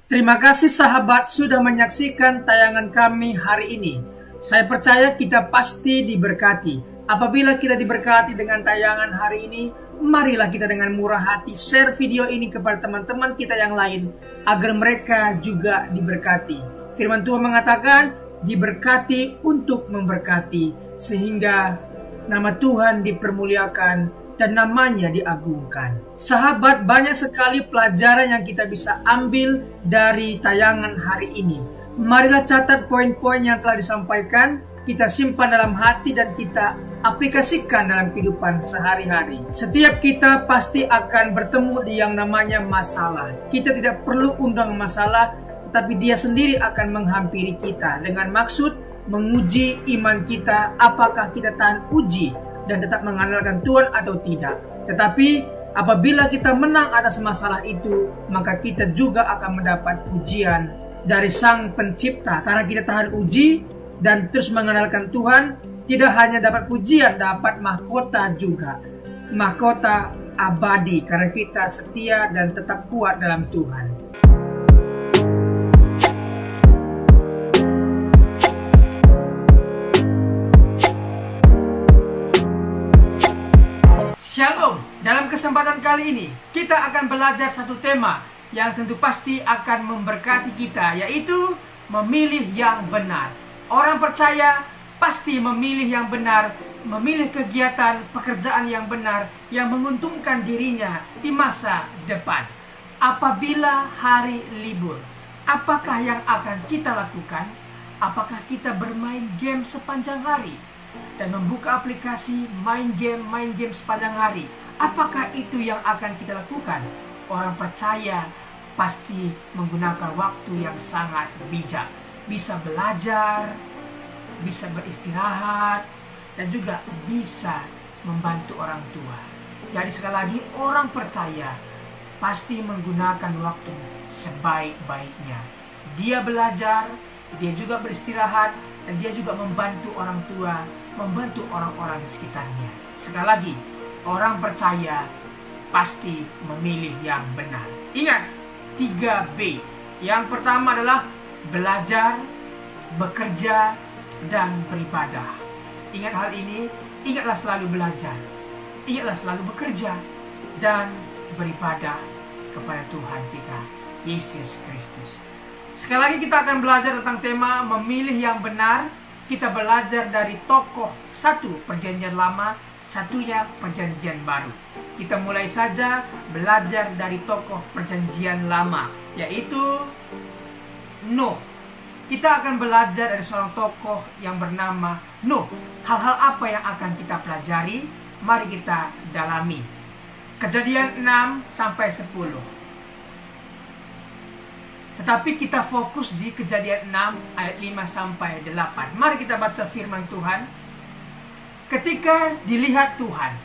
Terima kasih sahabat sudah menyaksikan tayangan kami hari ini. Saya percaya kita pasti diberkati. Apabila kita diberkati dengan tayangan hari ini, marilah kita dengan murah hati share video ini kepada teman-teman kita yang lain, agar mereka juga diberkati. Firman Tuhan mengatakan, diberkati untuk memberkati, sehingga nama Tuhan dipermuliakan dan namanya diagungkan. Sahabat, banyak sekali pelajaran yang kita bisa ambil dari tayangan hari ini. Marilah catat poin-poin yang telah disampaikan, kita simpan dalam hati dan kita aplikasikan dalam kehidupan sehari-hari. Setiap kita pasti akan bertemu di yang namanya masalah. Kita tidak perlu undang masalah, tetapi dia sendiri akan menghampiri kita dengan maksud menguji iman kita, apakah kita tahan uji dan tetap mengandalkan Tuhan atau tidak. Tetapi apabila kita menang atas masalah itu, maka kita juga akan mendapat pujian dari Sang Pencipta. Karena kita tahan uji dan terus mengandalkan Tuhan, tidak hanya dapat pujian, dapat mahkota juga. Mahkota abadi karena kita setia dan tetap kuat dalam Tuhan. Shalom, dalam kesempatan kali ini kita akan belajar satu tema yang tentu pasti akan memberkati kita, yaitu memilih yang benar. Orang percaya pasti memilih yang benar, memilih kegiatan pekerjaan yang benar yang menguntungkan dirinya di masa depan. Apabila hari libur, apakah yang akan kita lakukan? Apakah kita bermain game sepanjang hari dan membuka aplikasi main game sepanjang hari? Apakah itu yang akan kita lakukan? Orang percaya pasti menggunakan waktu yang sangat bijak. Bisa belajar, bisa beristirahat, dan juga bisa membantu orang tua. Jadi sekali lagi, orang percaya pasti menggunakan waktu sebaik-baiknya. Dia belajar, dia juga beristirahat, dan dia juga membantu orang tua, membantu orang-orang di sekitarnya. Sekali lagi, orang percaya pasti memilih yang benar. Ingat, 3B. Yang pertama adalah belajar, bekerja, dan beribadah. Ingat hal ini, ingatlah selalu belajar, ingatlah selalu bekerja, dan beribadah kepada Tuhan kita, Yesus Kristus. Sekali lagi kita akan belajar tentang tema memilih yang benar. Kita belajar dari tokoh satu Perjanjian Lama, satunya Perjanjian Baru. Kita mulai saja belajar dari tokoh Perjanjian Lama, yaitu Nuh. Kita akan belajar dari seorang tokoh yang bernama Nuh. Hal-hal apa yang akan kita pelajari? Mari kita dalami. Kejadian 6 sampai 10. Tetapi kita fokus di Kejadian 6 ayat 5 sampai 8. Mari kita baca firman Tuhan. Ketika dilihat Tuhan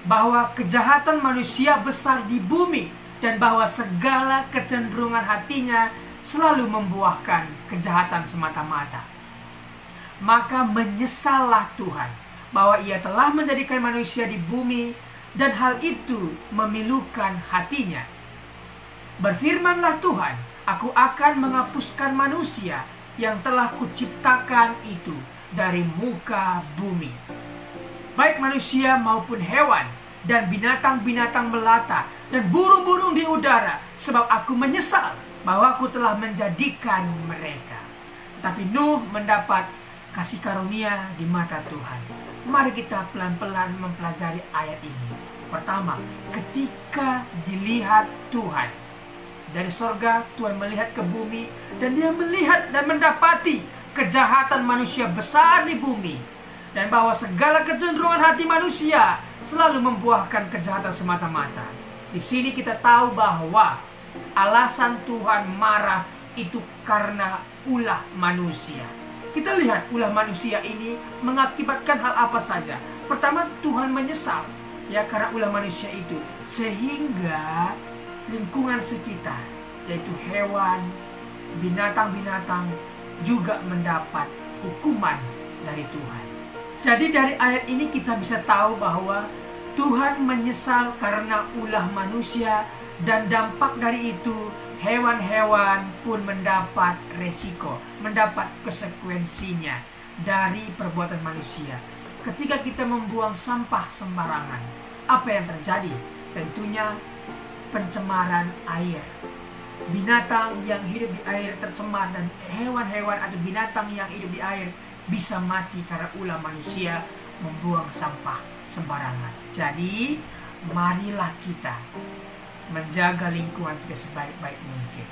bahwa kejahatan manusia besar di bumi dan bahwa segala kecenderungan hatinya selalu membuahkan kejahatan semata-mata, maka menyesallah Tuhan bahwa ia telah menjadikan manusia di bumi dan hal itu memilukan hatinya. Berfirmanlah Tuhan, aku akan menghapuskan manusia yang telah kuciptakan itu dari muka bumi, baik manusia maupun hewan dan binatang-binatang melata dan burung-burung di udara, sebab aku menyesal bahwa aku telah menjadikan mereka. Tetapi Nuh mendapat kasih karunia di mata Tuhan. Mari kita pelan-pelan mempelajari ayat ini. Pertama, ketika dilihat Tuhan Dari sorga Tuhan melihat ke bumi, dan dia melihat dan mendapati kejahatan manusia besar di bumi, dan bahwa segala kecenderungan hati manusia selalu membuahkan kejahatan semata-mata. Di sini kita tahu bahwa alasan Tuhan marah itu karena ulah manusia. Kita lihat ulah manusia ini mengakibatkan hal apa saja. Pertama, Tuhan menyesal ya karena ulah manusia itu, sehingga lingkungan sekitar, yaitu hewan, binatang-binatang juga mendapat hukuman dari Tuhan. Jadi dari ayat ini kita bisa tahu bahwa Tuhan menyesal karena ulah manusia, dan dampak dari itu hewan-hewan pun mendapat resiko, mendapat konsekuensinya dari perbuatan manusia. Ketika kita membuang sampah sembarangan, apa yang terjadi? Tentunya pencemaran air. Binatang yang hidup di air tercemar, dan hewan-hewan atau binatang yang hidup di air bisa mati karena ulah manusia membuang sampah sembarangan. Jadi marilah kita menjaga lingkungan kita sebaik-baik mungkin.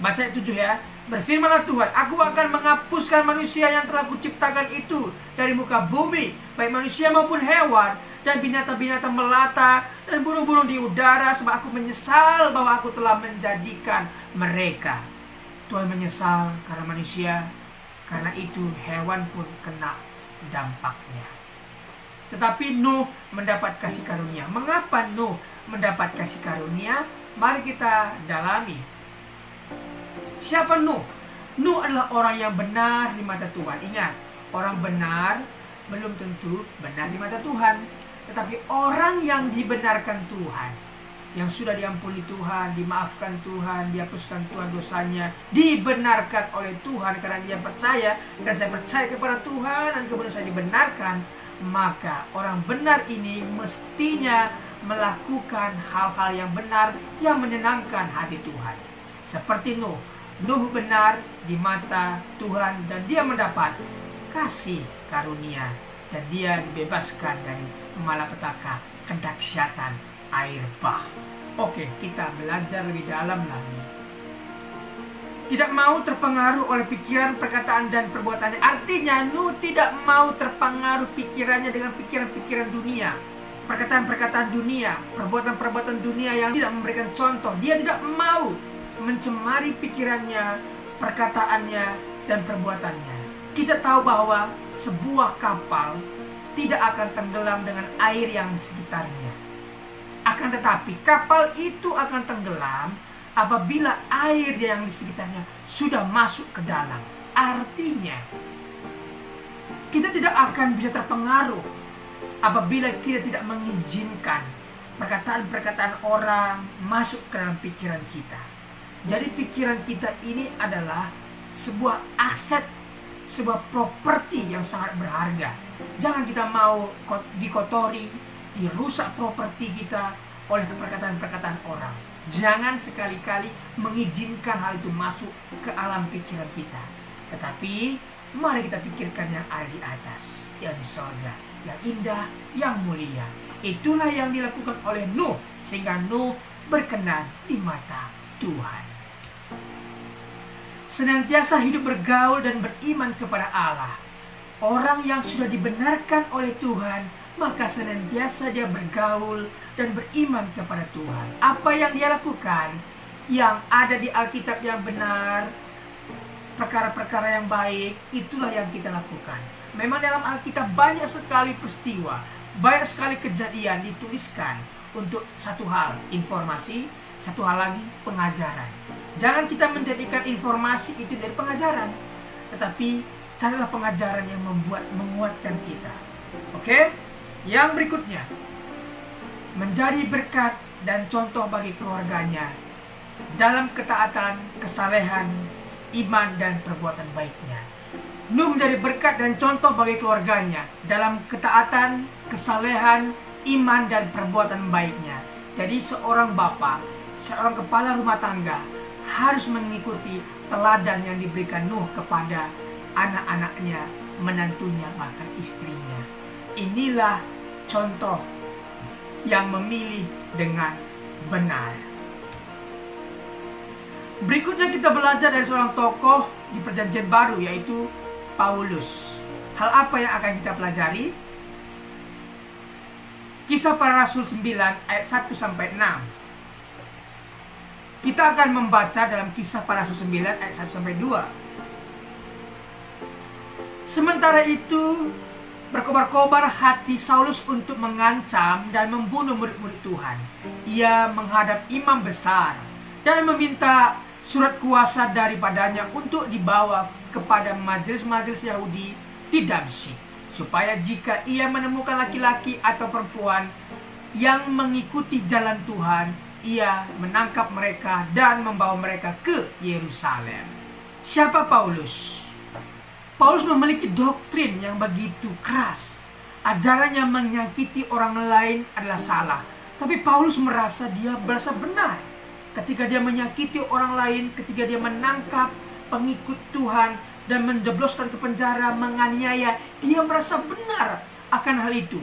Baca ayat 7 ya. Berfirmanlah Tuhan, aku akan menghapuskan manusia yang telah kuciptakan itu dari muka bumi, baik manusia maupun hewan, dan binatang-binatang melata, dan burung-burung di udara, sebab aku menyesal bahwa aku telah menjadikan mereka. Tuhan menyesal karena manusia, karena itu hewan pun kena dampaknya. Tetapi Nuh mendapat kasih karunia. Mengapa Nuh mendapat kasih karunia? Mari kita dalami. Siapa Nuh? Nuh adalah orang yang benar di mata Tuhan. Ingat, orang benar belum tentu benar di mata Tuhan. Tetapi orang yang dibenarkan Tuhan, yang sudah diampuni Tuhan, dimaafkan Tuhan, dihapuskan Tuhan dosanya, dibenarkan oleh Tuhan karena dia percaya, dan saya percaya kepada Tuhan dan kemudian saya dibenarkan, maka orang benar ini mestinya melakukan hal-hal yang benar yang menyenangkan hati Tuhan. Seperti Nuh. Nuh benar di mata Tuhan dan dia mendapat kasih karunia, dan dia dibebaskan dari malapetaka kedahsyatan air bah. Oke, kita belajar lebih dalam lagi. Tidak mau terpengaruh oleh pikiran, perkataan, dan perbuatannya. Artinya Nuh tidak mau terpengaruh pikirannya dengan pikiran-pikiran dunia, perkataan-perkataan dunia, perbuatan-perbuatan dunia yang tidak memberikan contoh. Dia tidak mau mencemari pikirannya, perkataannya, dan perbuatannya. Kita tahu bahwa sebuah kapal tidak akan tenggelam dengan air yang di sekitarnya. Akan tetapi kapal itu akan tenggelam apabila air yang di sekitarnya sudah masuk ke dalam. Artinya kita tidak akan bisa terpengaruh apabila kita tidak mengizinkan perkataan-perkataan orang masuk ke dalam pikiran kita. Jadi pikiran kita ini adalah sebuah aset, sebuah properti yang sangat berharga. Jangan kita mau dikotori, dirusak properti kita oleh perkataan-perkataan orang. Jangan sekali-kali mengizinkan hal itu masuk ke alam pikiran kita. Tetapi mari kita pikirkan yang ada di atas, yang di sorga, yang indah, yang mulia. Itulah yang dilakukan oleh Nuh, sehingga Nuh berkenan di mata Tuhan. Senantiasa hidup bergaul dan beriman kepada Allah. Orang yang sudah dibenarkan oleh Tuhan, maka senantiasa dia bergaul dan beriman kepada Tuhan. Apa yang dia lakukan, yang ada di Alkitab yang benar, perkara-perkara yang baik, itulah yang kita lakukan. Memang dalam Alkitab banyak sekali peristiwa, banyak sekali kejadian dituliskan untuk satu hal, informasi, satu hal lagi, pengajaran. Jangan kita menjadikan informasi itu dari pengajaran, tetapi carilah pengajaran yang menguatkan kita. Oke? Yang berikutnya, menjadi berkat dan contoh bagi keluarganya dalam ketaatan, kesalehan, iman, dan perbuatan baiknya. Nuh menjadi berkat dan contoh bagi keluarganya dalam ketaatan, kesalehan, iman, dan perbuatan baiknya. Jadi seorang bapa, seorang kepala rumah tangga harus mengikuti teladan yang diberikan Nuh kepada anak-anaknya, menantunya, bahkan istrinya. Inilah contoh yang memilih dengan benar. Berikutnya kita belajar dari seorang tokoh di Perjanjian Baru, yaitu Paulus. Hal apa yang akan kita pelajari? Kisah Para Rasul 9 ayat 1 sampai 6. Kita akan membaca dalam Kisah Para Rasul 9 ayat 1 sampai 2. Sementara itu, berkobar-kobar hati Saulus untuk mengancam dan membunuh murid-murid Tuhan. Ia menghadap imam besar dan meminta surat kuasa daripadanya untuk dibawa kepada majelis-majelis Yahudi di Damsyik, supaya jika ia menemukan laki-laki atau perempuan yang mengikuti jalan Tuhan, ia menangkap mereka dan membawa mereka ke Yerusalem. Siapa Paulus? Paulus memiliki doktrin yang begitu keras. Ajarannya menyakiti orang lain adalah salah. Tapi Paulus merasa benar. Ketika dia menyakiti orang lain, ketika dia menangkap pengikut Tuhan dan menjebloskan ke penjara, menganiaya, dia merasa benar akan hal itu.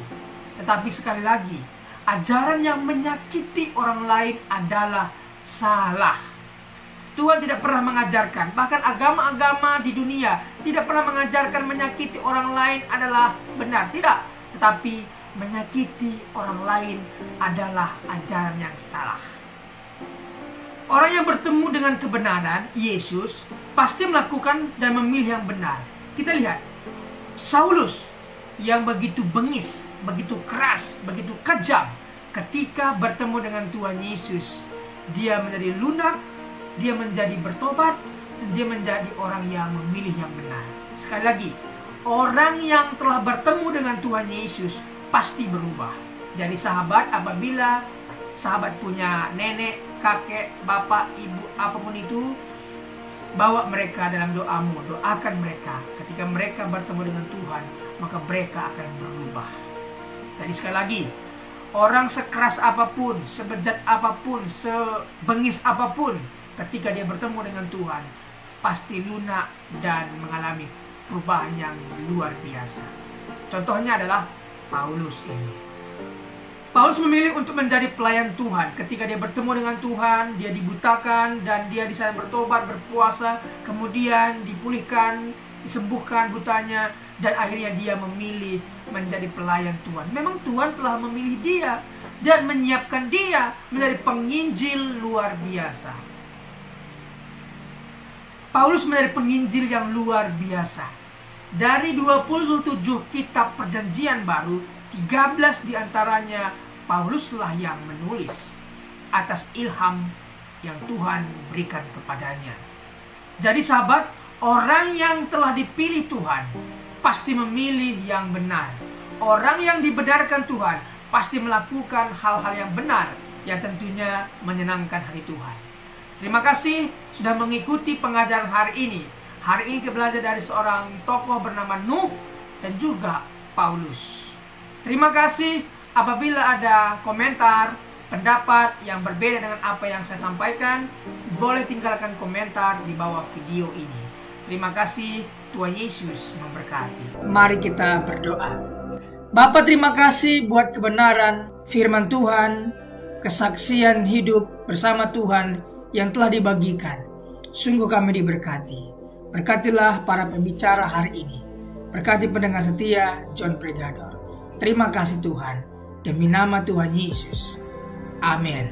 Tetapi sekali lagi, ajaran yang menyakiti orang lain adalah salah. Tuhan tidak pernah mengajarkan, bahkan agama-agama di dunia tidak pernah mengajarkan menyakiti orang lain adalah benar. Tidak, tetapi menyakiti orang lain adalah ajaran yang salah. Orang yang bertemu dengan kebenaran, Yesus, pasti melakukan dan memilih yang benar. Kita lihat, Saulus yang begitu bengis, begitu keras, begitu kejam, ketika bertemu dengan Tuhan Yesus, dia menjadi lunak, dia menjadi bertobat, dan dia menjadi orang yang memilih yang benar. Sekali lagi, orang yang telah bertemu dengan Tuhan Yesus pasti berubah. Jadi sahabat, apabila sahabat punya nenek, kakek, bapak, ibu, apapun itu, bawa mereka dalam doamu, doakan mereka. Ketika mereka bertemu dengan Tuhan, maka mereka akan berubah. Jadi sekali lagi, orang sekeras apapun, sebejat apapun, sebengis apapun, ketika dia bertemu dengan Tuhan, pasti lunak dan mengalami perubahan yang luar biasa. Contohnya adalah Paulus ini. Paulus memilih untuk menjadi pelayan Tuhan. Ketika dia bertemu dengan Tuhan, dia dibutakan dan dia di sana bertobat, berpuasa, kemudian dipulihkan, disembuhkan butanya, dan akhirnya dia memilih menjadi pelayan Tuhan. Memang Tuhan telah memilih dia dan menyiapkan dia menjadi penginjil luar biasa. Paulus menjadi penginjil yang luar biasa. Dari 27 kitab Perjanjian Baru, 13 diantaranya Pauluslah yang menulis atas ilham yang Tuhan berikan kepadanya. Jadi sahabat, orang yang telah dipilih Tuhan pasti memilih yang benar. Orang yang dibenarkan Tuhan pasti melakukan hal-hal yang benar, yang tentunya menyenangkan hati Tuhan. Terima kasih sudah mengikuti pengajaran hari ini. Hari ini kita belajar dari seorang tokoh bernama Nuh dan juga Paulus. Terima kasih. Apabila ada komentar, pendapat yang berbeda dengan apa yang saya sampaikan, boleh tinggalkan komentar di bawah video ini. Terima kasih. Tuhan Yesus memberkati. Mari kita berdoa. Bapa, terima kasih buat kebenaran firman Tuhan, kesaksian hidup bersama Tuhan yang telah dibagikan. Sungguh kami diberkati. Berkatilah para pembicara hari ini. Berkati pendengar setia John Pregador. Terima kasih Tuhan. Demi nama Tuhan Yesus. Amin.